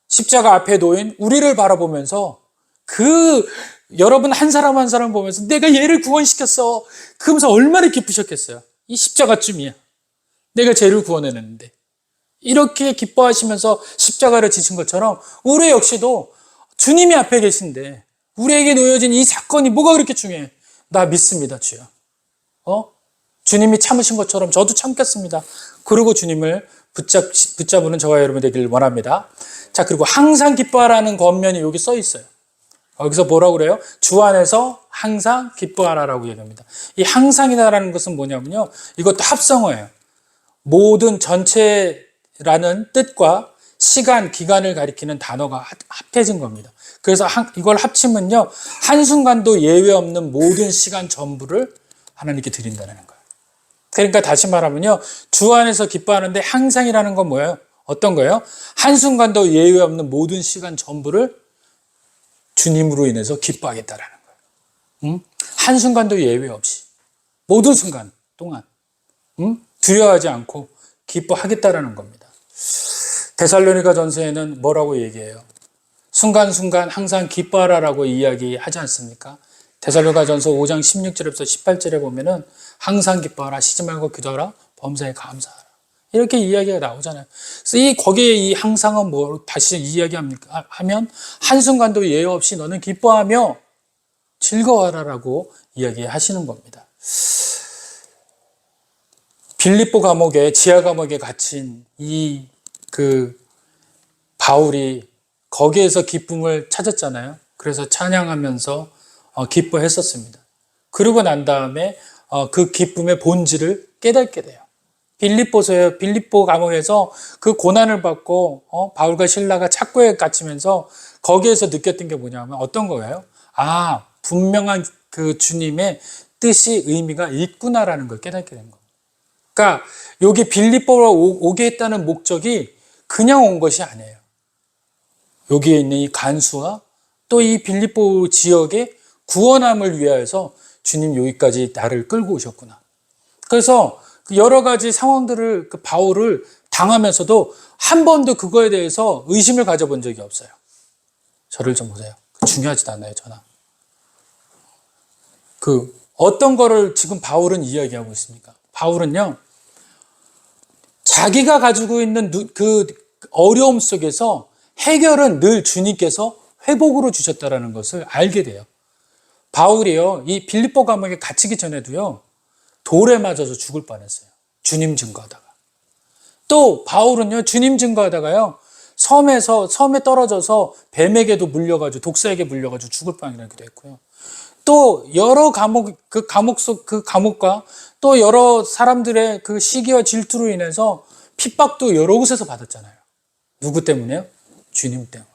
십자가 앞에 놓인 우리를 바라보면서 여러분 한 사람 한 사람 보면서 내가 얘를 구원시켰어. 그러면서 얼마나 기쁘셨겠어요. 이 십자가쯤이야. 내가 쟤를 구원해냈는데. 이렇게 기뻐하시면서 십자가를 지신 것처럼 우리 역시도 주님이 앞에 계신데 우리에게 놓여진 이 사건이 뭐가 그렇게 중요해? 나 믿습니다, 주여. 주님이 참으신 것처럼 저도 참겠습니다. 그리고 주님을 붙잡는 저와 여러분 되기를 원합니다. 자, 그리고 항상 기뻐하라는 권면이 여기 써 있어요. 여기서 뭐라고 그래요? 주 안에서 항상 기뻐하라라고 얘기합니다. 이 항상이다라는 것은 뭐냐면요, 이것도 합성어예요. 모든 전체라는 뜻과 시간, 기간을 가리키는 단어가 합해진 겁니다. 그래서 이걸 합치면요, 한순간도 예외 없는 모든 시간 전부를 하나님께 드린다는 거예요. 그러니까 다시 말하면요, 주 안에서 기뻐하는데 항상이라는 건 뭐예요? 어떤 거예요? 한순간도 예외 없는 모든 시간 전부를 주님으로 인해서 기뻐하겠다라는 거예요. 한순간도 예외 없이 모든 순간 동안 두려워하지 않고 기뻐하겠다라는 겁니다. 데살로니가 전서에는 뭐라고 얘기해요? 순간순간 항상 기뻐하라라고 이야기하지 않습니까? 데살로니가 전서 5장 16절에서 18절에 보면은 항상 기뻐하라, 쉬지 말고 기도하라, 범사에 감사하라. 이렇게 이야기가 나오잖아요. 그래서 거기에 이 항상은 뭐 다시 이야기합니까? 하면 한순간도 예외 없이 너는 기뻐하며 즐거워하라라고 이야기하시는 겁니다. 빌립보 감옥에, 지하 감옥에 갇힌 바울이 거기에서 기쁨을 찾았잖아요. 그래서 찬양하면서 기뻐했었습니다. 그러고 난 다음에 그 기쁨의 본질을 깨닫게 돼요. 빌립보 감옥에서 그 고난을 받고 바울과 실라가 착고에 갇히면서 거기에서 느꼈던 게 뭐냐면 어떤 거예요? 분명한 그 주님의 뜻이 의미가 있구나라는 걸 깨닫게 된 겁니다. 그러니까 여기 빌립보로 오게 했다는 목적이 그냥 온 것이 아니에요. 여기에 있는 이 간수와 또 이 빌립보 지역의 구원함을 위하여서 주님 여기까지 나를 끌고 오셨구나. 그래서 여러 가지 상황들을 바울을 당하면서도 한 번도 그거에 대해서 의심을 가져본 적이 없어요. 저를 좀 보세요. 중요하지도 않아요, 전화. 어떤 거를 지금 바울은 이야기하고 있습니까? 바울은요, 자기가 가지고 있는 그 어려움 속에서 해결은 늘 주님께서 회복으로 주셨다라는 것을 알게 돼요. 바울이요, 이 빌립보 감옥에 갇히기 전에도요, 돌에 맞아서 죽을 뻔했어요. 주님 증거하다가. 또 바울은요, 주님 증거하다가요, 섬에 떨어져서 뱀에게도 물려가지고 독사에게 물려가지고 죽을 뻔하기도 했고요. 또 여러 감옥과 또 여러 사람들의 그 시기와 질투로 인해서 핍박도 여러 곳에서 받았잖아요. 누구 때문에요? 주님 때문에.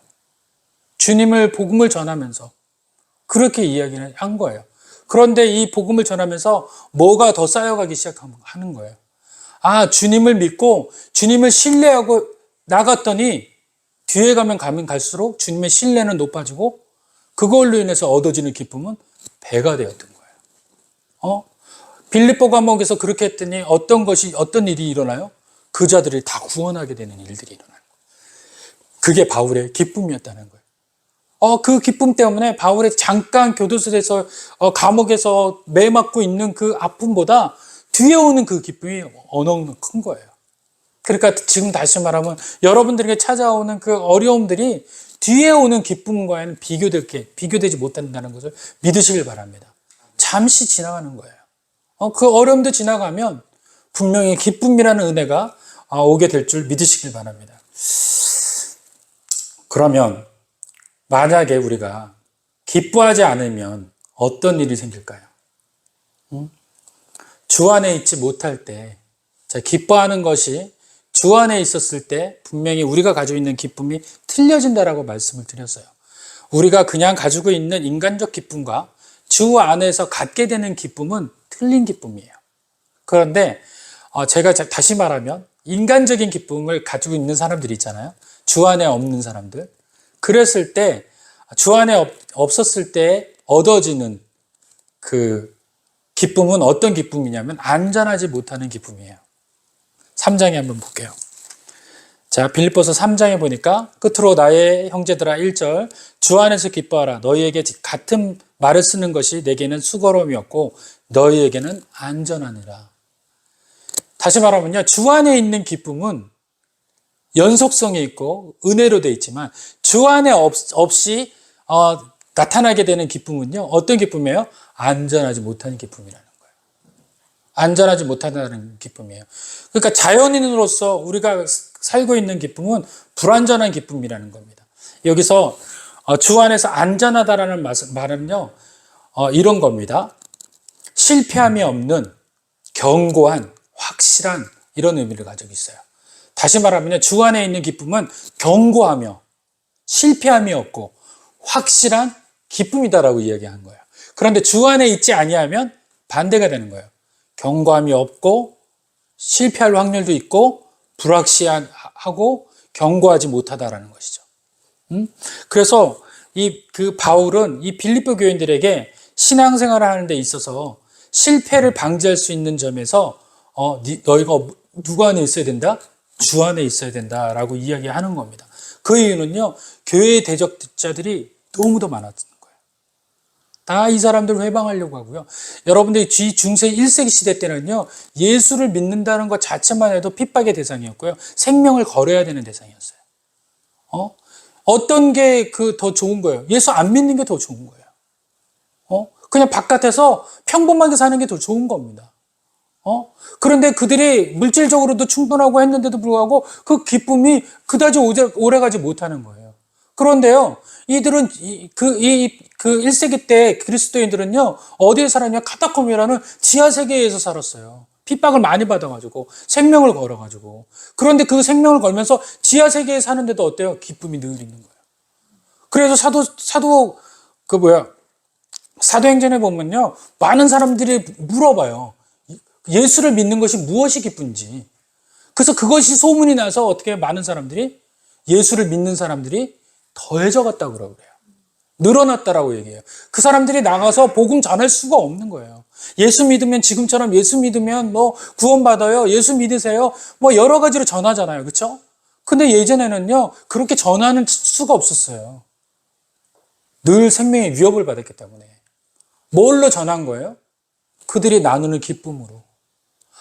주님을 복음을 전하면서 그렇게 이야기를 한 거예요. 그런데 이 복음을 전하면서 뭐가 더 쌓여가기 시작하는 거예요. 주님을 믿고 주님을 신뢰하고 나갔더니 뒤에 가면 갈수록 주님의 신뢰는 높아지고 그걸로 인해서 얻어지는 기쁨은 배가 되었던 거예요. 빌립보 감옥에서 그렇게 했더니 어떤 일이 일어나요? 그 자들이 다 구원하게 되는 일들이 일어나요. 그게 바울의 기쁨이었다는 거예요. 그 기쁨 때문에 바울의 잠깐 교도소에서 감옥에서 매맞고 있는 그 아픔보다 뒤에 오는 그 기쁨이 너무 큰 거예요. 그러니까 지금 다시 말하면 여러분들에게 찾아오는 그 어려움들이 뒤에 오는 기쁨과는 비교되지 못한다는 것을 믿으시길 바랍니다. 잠시 지나가는 거예요. 그 어려움도 지나가면 분명히 기쁨이라는 은혜가 오게 될 줄 믿으시길 바랍니다. 그러면 만약에 우리가 기뻐하지 않으면 어떤 일이 생길까요? 주 안에 있지 못할 때, 기뻐하는 것이 주 안에 있었을 때 분명히 우리가 가지고 있는 기쁨이 틀려진다라고 말씀을 드렸어요. 우리가 그냥 가지고 있는 인간적 기쁨과 주 안에서 갖게 되는 기쁨은 틀린 기쁨이에요. 그런데 제가 다시 말하면 인간적인 기쁨을 가지고 있는 사람들이 있잖아요. 주 안에 없는 사람들. 그랬을 때 주 안에 없었을 때 얻어지는 그 기쁨은 어떤 기쁨이냐면 안전하지 못하는 기쁨이에요. 3장에 한번 볼게요. 자, 빌립보서 3장에 보니까 끝으로 나의 형제들아 1절 주 안에서 기뻐하라. 너희에게 같은 말을 쓰는 것이 내게는 수고로움이었고 너희에게는 안전하니라. 다시 말하면요, 주 안에 있는 기쁨은 연속성이 있고 은혜로 되어 있지만 주 안에 없이 나타나게 되는 기쁨은요, 어떤 기쁨이에요? 안전하지 못한 기쁨이라는 거예요. 안전하지 못하다는 기쁨이에요. 그러니까 자연인으로서 우리가 살고 있는 기쁨은 불안전한 기쁨이라는 겁니다. 여기서 주 안에서 안전하다라는 말은요, 이런 겁니다. 실패함이 없는 견고한 확실한 이런 의미를 가지고 있어요. 다시 말하면 주 안에 있는 기쁨은 견고하며 실패함이 없고 확실한 기쁨이다라고 이야기한 거예요. 그런데 주 안에 있지 아니하면 반대가 되는 거예요. 견고함이 없고 실패할 확률도 있고 불확실하고 견고하지 못하다라는 것이죠. 그래서 그 바울은 이 빌립보 교인들에게 신앙생활을 하는 데 있어서 실패를 방지할 수 있는 점에서 너희가 누구 안에 있어야 된다? 주 안에 있어야 된다라고 이야기하는 겁니다. 그 이유는요, 교회의 대적자들이 너무도 많았던 거예요. 다 이 사람들을 회방하려고 하고요. 여러분들이 중세 1세기 시대 때는요, 예수를 믿는다는 것 자체만 해도 핍박의 대상이었고요, 생명을 걸어야 되는 대상이었어요. 어떤 게 더 좋은 거예요? 예수 안 믿는 게 더 좋은 거예요. 그냥 바깥에서 평범하게 사는 게 더 좋은 겁니다. 그런데 그들이 물질적으로도 충분하고 했는데도 불구하고 그 기쁨이 그다지 오래가지 못하는 거예요. 그런데요, 이들은 그 1세기 때 그리스도인들은요, 어디에 살았냐? 카타콤이라는 지하세계에서 살았어요. 핍박을 많이 받아가지고, 생명을 걸어가지고. 그런데 그 생명을 걸면서 지하세계에 사는데도 어때요? 기쁨이 늘 있는 거예요. 그래서 사도행전에 보면요, 많은 사람들이 물어봐요. 예수를 믿는 것이 무엇이 기쁜지. 그래서 그것이 소문이 나서 어떻게 많은 사람들이, 예수를 믿는 사람들이 더해져 갔다고 그래요. 늘어났다라고 얘기해요. 그 사람들이 나가서 복음 전할 수가 없는 거예요. 예수 믿으면, 지금처럼 예수 믿으면 구원받아요. 예수 믿으세요. 여러 가지로 전하잖아요. 그렇죠? 근데 예전에는요, 그렇게 전하는 수가 없었어요. 늘 생명의 위협을 받았기 때문에. 뭘로 전한 거예요? 그들이 나누는 기쁨으로.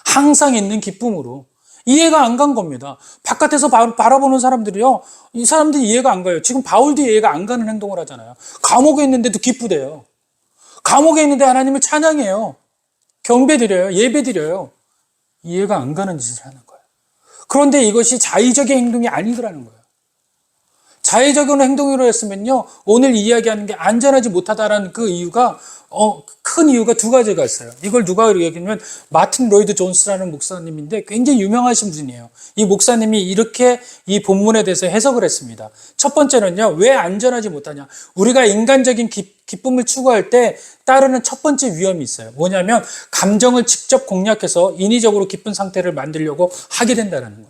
항상 있는 기쁨으로. 이해가 안 간 겁니다. 바깥에서 바라보는 사람들이요, 이 사람들이 이해가 안 가요. 지금 바울도 이해가 안 가는 행동을 하잖아요. 감옥에 있는데도 기쁘대요. 감옥에 있는데 하나님을 찬양해요. 경배드려요. 예배드려요. 이해가 안 가는 짓을 하는 거예요. 그런데 이것이 자의적인 행동이 아니더라는 거예요. 자의적인 행동으로 했으면요, 오늘 이야기하는 게 안전하지 못하다라는 그 이유가, 큰 이유가 두 가지가 있어요. 이걸 누가 얘기하냐면, 마틴 로이드 존스라는 목사님인데 굉장히 유명하신 분이에요. 이 목사님이 이렇게 이 본문에 대해서 해석을 했습니다. 첫 번째는요, 왜 안전하지 못하냐. 우리가 인간적인 기쁨을 추구할 때 따르는 첫 번째 위험이 있어요. 뭐냐면, 감정을 직접 공략해서 인위적으로 기쁜 상태를 만들려고 하게 된다는 거예요.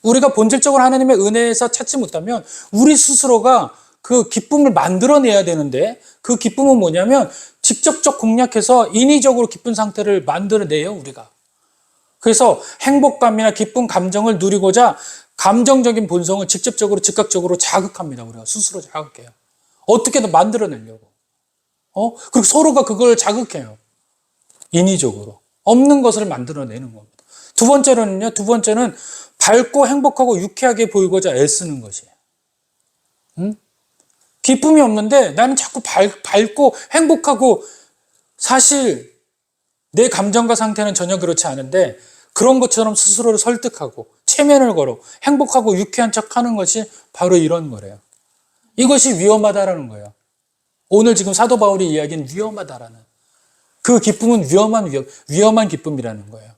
우리가 본질적으로 하나님의 은혜에서 찾지 못하면 우리 스스로가 그 기쁨을 만들어내야 되는데, 그 기쁨은 뭐냐면 직접적 공략해서 인위적으로 기쁜 상태를 만들어내요, 우리가. 그래서 행복감이나 기쁜 감정을 누리고자 감정적인 본성을 직접적으로, 즉각적으로 자극합니다. 우리가 스스로 자극해요. 어떻게든 만들어내려고. 그리고 서로가 그걸 자극해요. 인위적으로. 없는 것을 만들어내는 겁니다. 두 번째는 밝고 행복하고 유쾌하게 보이고자 애쓰는 것이에요. 기쁨이 없는데 나는 자꾸 밝고 행복하고, 사실 내 감정과 상태는 전혀 그렇지 않은데 그런 것처럼 스스로를 설득하고 체면을 걸어 행복하고 유쾌한 척하는 것이 바로 이런 거래요. 이것이 위험하다라는 거예요. 오늘 지금 사도 바울이 이야기는 위험하다라는, 그 기쁨은 위험한 기쁨이라는 거예요.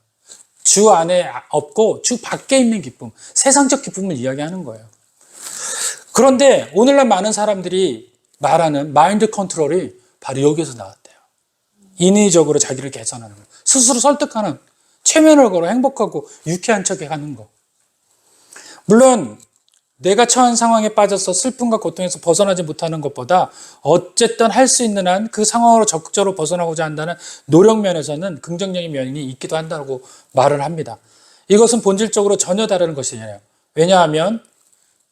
주 안에 없고 주 밖에 있는 기쁨, 세상적 기쁨을 이야기하는 거예요. 그런데 오늘날 많은 사람들이 말하는 마인드 컨트롤이 바로 여기서 나왔대요. 인위적으로 자기를 개선하는 거, 스스로 설득하는, 체면을 걸어 행복하고 유쾌한 척에 하는 거. 물론 내가 처한 상황에 빠져서 슬픔과 고통에서 벗어나지 못하는 것보다 어쨌든 할 수 있는 한 그 상황으로 적극적으로 벗어나고자 한다는 노력 면에서는 긍정적인 면이 있기도 한다고 말을 합니다. 이것은 본질적으로 전혀 다른 것이에요. 왜냐하면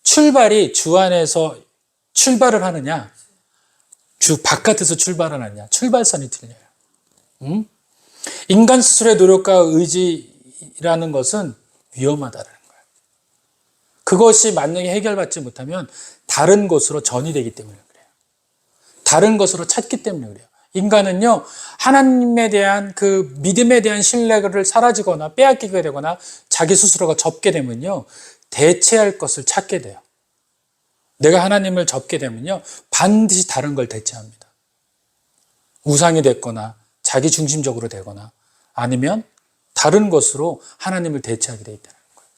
출발이 주 안에서 출발을 하느냐, 주 바깥에서 출발을 하느냐, 출발선이 틀려요. 인간 스스로의 노력과 의지라는 것은 위험하다는 거예요. 그것이 만약에 해결받지 못하면 다른 것으로 전이되기 때문에 그래요. 다른 것으로 찾기 때문에 그래요. 인간은요, 하나님에 대한 그 믿음에 대한 신뢰를 사라지거나 빼앗기게 되거나 자기 스스로가 접게 되면요, 대체할 것을 찾게 돼요. 내가 하나님을 접게 되면요, 반드시 다른 걸 대체합니다. 우상이 됐거나 자기 중심적으로 되거나 아니면 다른 것으로 하나님을 대체하게 돼 있다는 거예요.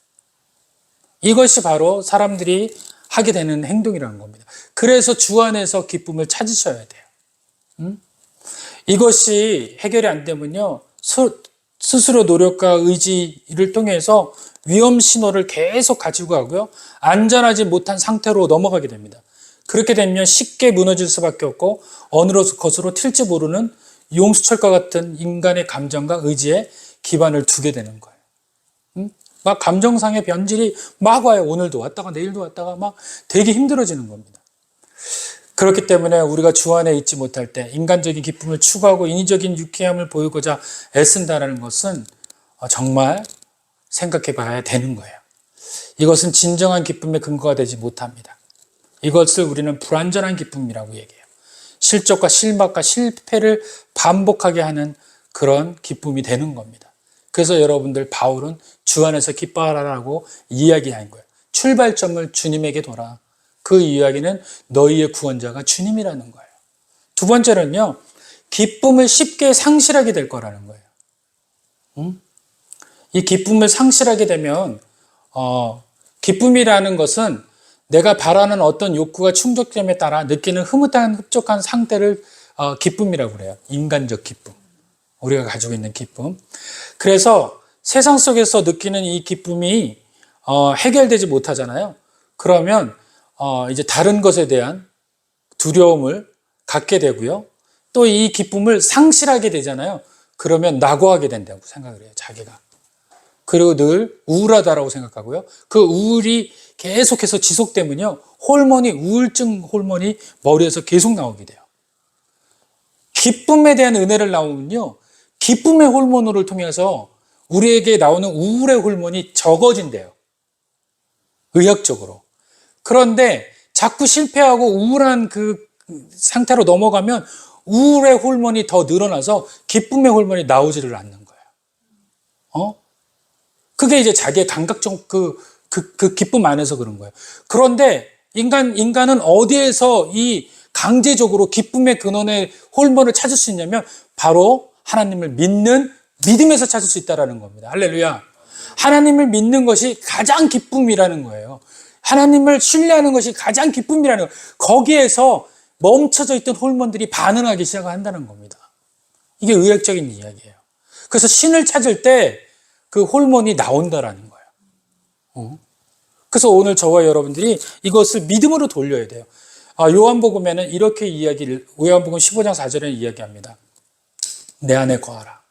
이것이 바로 사람들이 하게 되는 행동이라는 겁니다. 그래서 주 안에서 기쁨을 찾으셔야 돼요. 이것이 해결이 안 되면요, 스스로 노력과 의지를 통해서 위험 신호를 계속 가지고 가고요, 안전하지 못한 상태로 넘어가게 됩니다. 그렇게 되면 쉽게 무너질 수밖에 없고 어느 것으로 튈지 모르는 용수철과 같은 인간의 감정과 의지에 기반을 두게 되는 거예요. 막 감정상의 변질이 막 와요. 오늘도 왔다가 내일도 왔다가 막 되게 힘들어지는 겁니다. 그렇기 때문에 우리가 주 안에 있지 못할 때 인간적인 기쁨을 추구하고 인위적인 유쾌함을 보이고자 애쓴다는 것은 정말 생각해 봐야 되는 거예요. 이것은 진정한 기쁨의 근거가 되지 못합니다. 이것을 우리는 불완전한 기쁨이라고 얘기해요. 실족과 실망과 실패를 반복하게 하는 그런 기쁨이 되는 겁니다. 그래서 여러분들 바울은 주 안에서 기뻐하라고 이야기한 거예요. 출발점을 주님에게 둬라. 그 이야기는 너희의 구원자가 주님이라는 거예요. 두 번째는요, 기쁨을 쉽게 상실하게 될 거라는 거예요. 이 기쁨을 상실하게 되면 기쁨이라는 것은 내가 바라는 어떤 욕구가 충족됨에 따라 느끼는 흐뭇한 흡족한 상태를 기쁨이라고 그래요. 인간적 기쁨. 우리가 가지고 있는 기쁨. 그래서 세상 속에서 느끼는 이 기쁨이 해결되지 못하잖아요. 그러면 이제 다른 것에 대한 두려움을 갖게 되고요. 또 이 기쁨을 상실하게 되잖아요. 그러면 낙오하게 된다고 생각을 해요. 자기가. 그리고 늘 우울하다라고 생각하고요. 그 우울이 계속해서 지속되면요. 우울증 호르몬이 머리에서 계속 나오게 돼요. 기쁨에 대한 은혜를 나오면요. 기쁨의 호르몬을 통해서 우리에게 나오는 우울의 호르몬이 적어진대요. 의학적으로. 그런데 자꾸 실패하고 우울한 그 상태로 넘어가면 우울의 호르몬이 더 늘어나서 기쁨의 호르몬이 나오지를 않는 거예요. 그게 이제 자기의 감각적 그 기쁨 안에서 그런 거예요. 그런데 인간은 어디에서 이 강제적으로 기쁨의 근원의 호르몬을 찾을 수 있냐면 바로 하나님을 믿는 믿음에서 찾을 수 있다는 겁니다. 할렐루야. 하나님을 믿는 것이 가장 기쁨이라는 거예요. 하나님을 신뢰하는 것이 가장 기쁨이라는 거예요. 거기에서 멈춰져 있던 호르몬들이 반응하기 시작한다는 겁니다. 이게 의학적인 이야기예요. 그래서 신을 찾을 때 그 호르몬이 나온다라는 거예요. 그래서 오늘 저와 여러분들이 이것을 믿음으로 돌려야 돼요. 요한복음에는 이렇게 요한복음 15장 4절에 이야기합니다. 내 안에 거하라.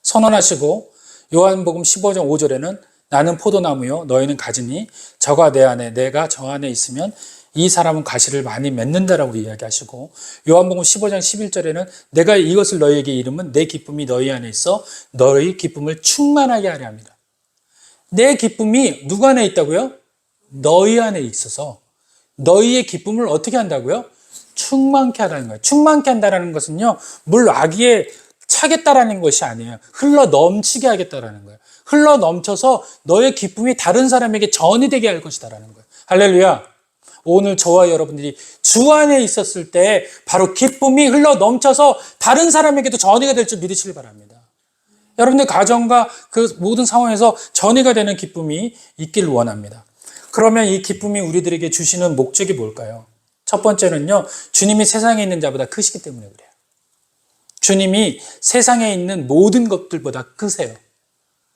선언하시고 요한복음 15장 5절에는 나는 포도나무요 너희는 가지니 저가 내 안에 내가 저 안에 있으면 이 사람은 가시를 많이 맺는다라고 이야기하시고 요한복음 15장 11절에는 내가 이것을 너희에게 이름은 내 기쁨이 너희 안에 있어 너희 기쁨을 충만하게 하려 합니다. 내 기쁨이 누구 안에 있다고요? 너희 안에 있어서 너희의 기쁨을 어떻게 한다고요? 충만케 하라는 거예요. 충만케 한다는 것은요, 물 아기에 차겠다라는 것이 아니에요. 흘러 넘치게 하겠다라는 거예요. 흘러 넘쳐서 너의 기쁨이 다른 사람에게 전이 되게 할 것이다라는 거예요. 할렐루야. 오늘 저와 여러분들이 주 안에 있었을 때 바로 기쁨이 흘러 넘쳐서 다른 사람에게도 전이가 될 줄 믿으시길 바랍니다. 여러분들 가정과 그 모든 상황에서 전이가 되는 기쁨이 있기를 원합니다. 그러면 이 기쁨이 우리들에게 주시는 목적이 뭘까요? 첫 번째는요, 주님이 세상에 있는 자보다 크시기 때문에 그래요. 주님이 세상에 있는 모든 것들보다 크세요.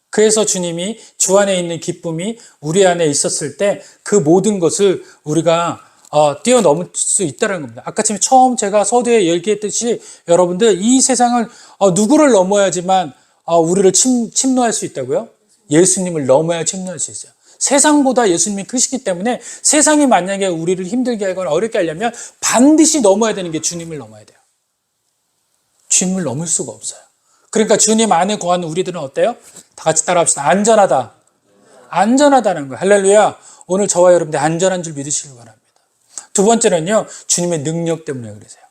그래서 주님이 주 안에 있는 기쁨이 우리 안에 있었을 때 그 모든 것을 우리가 뛰어넘을 수 있다는 겁니다. 아까 처음 제가 서두에 얘기했듯이 여러분들 이 세상을 누구를 넘어야지만 우리를 침노할 수 있다고요? 예수님을 넘어야 침노할 수 있어요. 세상보다 예수님이 크시기 때문에 세상이 만약에 우리를 힘들게 하거나 어렵게 하려면 반드시 넘어야 되는 게 주님을 넘어야 돼요. 주님을 넘을 수가 없어요. 그러니까 주님 안에 거하는 우리들은 어때요? 다 같이 따라합시다. 안전하다. 안전하다는 거예요. 할렐루야. 오늘 저와 여러분들 안전한 줄 믿으시길 바랍니다. 두 번째는요, 주님의 능력 때문에 그러세요.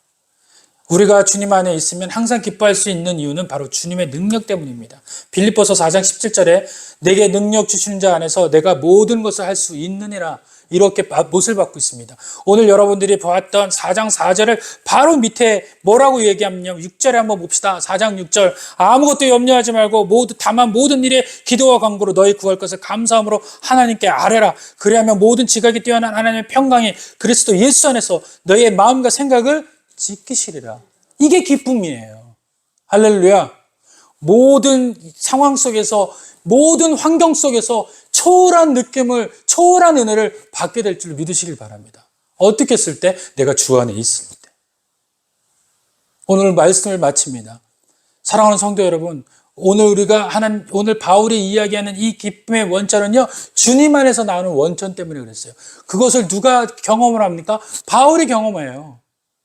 우리가 주님 안에 있으면 항상 기뻐할 수 있는 이유는 바로 주님의 능력 때문입니다. 빌립보서 4장 17절에 내게 능력 주시는 자 안에서 내가 모든 것을 할 수 있느니라 이렇게 못을 받고 있습니다. 오늘 여러분들이 보았던 4장 4절을 바로 밑에 뭐라고 얘기하냐면 6절에 한번 봅시다. 4장 6절 아무것도 염려하지 말고 다만 모든 일에 기도와 간구로 너희 구할 것을 감사함으로 하나님께 아뢰라. 그리하면 모든 지각이 뛰어난 하나님의 평강이 그리스도 예수 안에서 너희의 마음과 생각을 지키시리라. 이게 기쁨이에요. 할렐루야. 모든 상황 속에서 모든 환경 속에서 초월한 느낌을 초월한 은혜를 받게 될 줄 믿으시길 바랍니다. 어떻게 쓸 때? 내가 주 안에 있을 때. 오늘 말씀을 마칩니다. 사랑하는 성도 여러분, 오늘 바울이 이야기하는 이 기쁨의 원천은요, 주님 안에서 나오는 원천 때문에 그랬어요. 그것을 누가 경험을 합니까? 바울이 경험해요.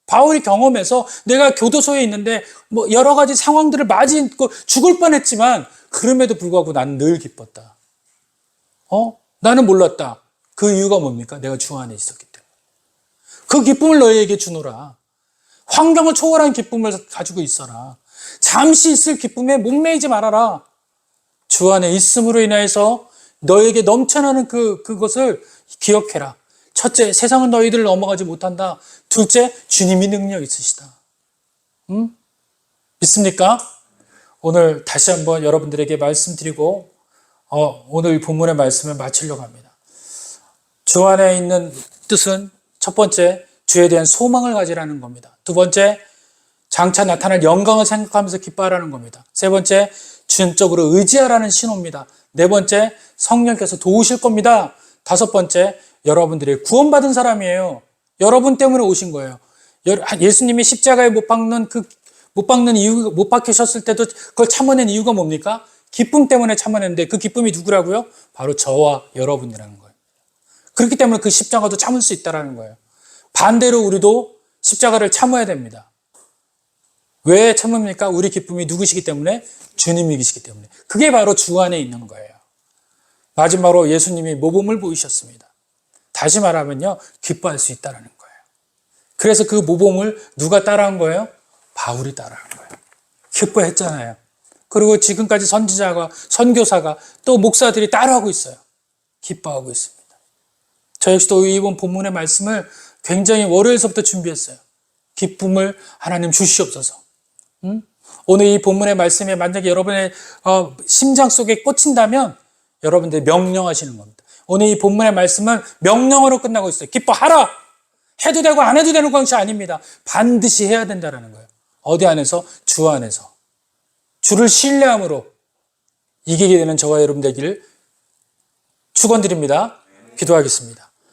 바울이 경험해서 내가 교도소에 있는데 뭐 여러 가지 상황들을 맞이했고 죽을 뻔했지만 그럼에도 불구하고 나는 늘 기뻤다. 나는 몰랐다. 그 이유가 뭡니까? 내가 주 안에 있었기 때문에. 그 기쁨을 너희에게 주노라. 환경을 초월한 기쁨을 가지고 있어라. 잠시 있을 기쁨에 목매이지 말아라. 주 안에 있음으로 인하여서 너에게 넘쳐나는 그것을 기억해라. 첫째, 세상은 너희들을 넘어가지 못한다. 둘째, 주님이 능력 있으시다. 믿습니까? 오늘 다시 한번 여러분들에게 말씀드리고 오늘 본문의 말씀을 마치려고 합니다. 주 안에 있는 뜻은 첫 번째, 주에 대한 소망을 가지라는 겁니다. 두 번째, 장차 나타날 영광을 생각하면서 기뻐하라는 겁니다. 세 번째, 주님적으로 의지하라는 신호입니다. 네 번째, 성령께서 도우실 겁니다. 다섯 번째, 여러분들이 구원받은 사람이에요. 여러분 때문에 오신 거예요. 예수님이 십자가에 못 박는 이유, 못 박히셨을 때도 그걸 참아낸 이유가 뭡니까? 기쁨 때문에 참아냈는데 그 기쁨이 누구라고요? 바로 저와 여러분이라는 거예요. 그렇기 때문에 그 십자가도 참을 수 있다는 거예요. 반대로 우리도 십자가를 참아야 됩니다. 왜 참습니까? 우리 기쁨이 누구시기 때문에? 주님이시기 때문에. 그게 바로 주 안에 있는 거예요. 마지막으로 예수님이 모범을 보이셨습니다. 다시 말하면요, 기뻐할 수 있다는 거예요. 그래서 그 모범을 누가 따라한 거예요? 바울이 따라한 거예요. 기뻐했잖아요. 그리고 지금까지 선지자가, 선교사가, 또 목사들이 따라하고 있어요. 기뻐하고 있습니다. 저 역시도 이번 본문의 말씀을 굉장히 월요일서부터 준비했어요. 기쁨을 하나님 주시옵소서. 오늘 이 본문의 말씀에 만약에 여러분의 심장 속에 꽂힌다면 여러분들 명령하시는 겁니다. 오늘 이 본문의 말씀은 명령으로 끝나고 있어요. 기뻐하라! 해도 되고 안 해도 되는 것이 아닙니다. 반드시 해야 된다는 거예요. 어디 안에서? 주 안에서. 주를 신뢰함으로 이기게 되는 저와 여러분 되기를 축원드립니다. 기도하겠습니다.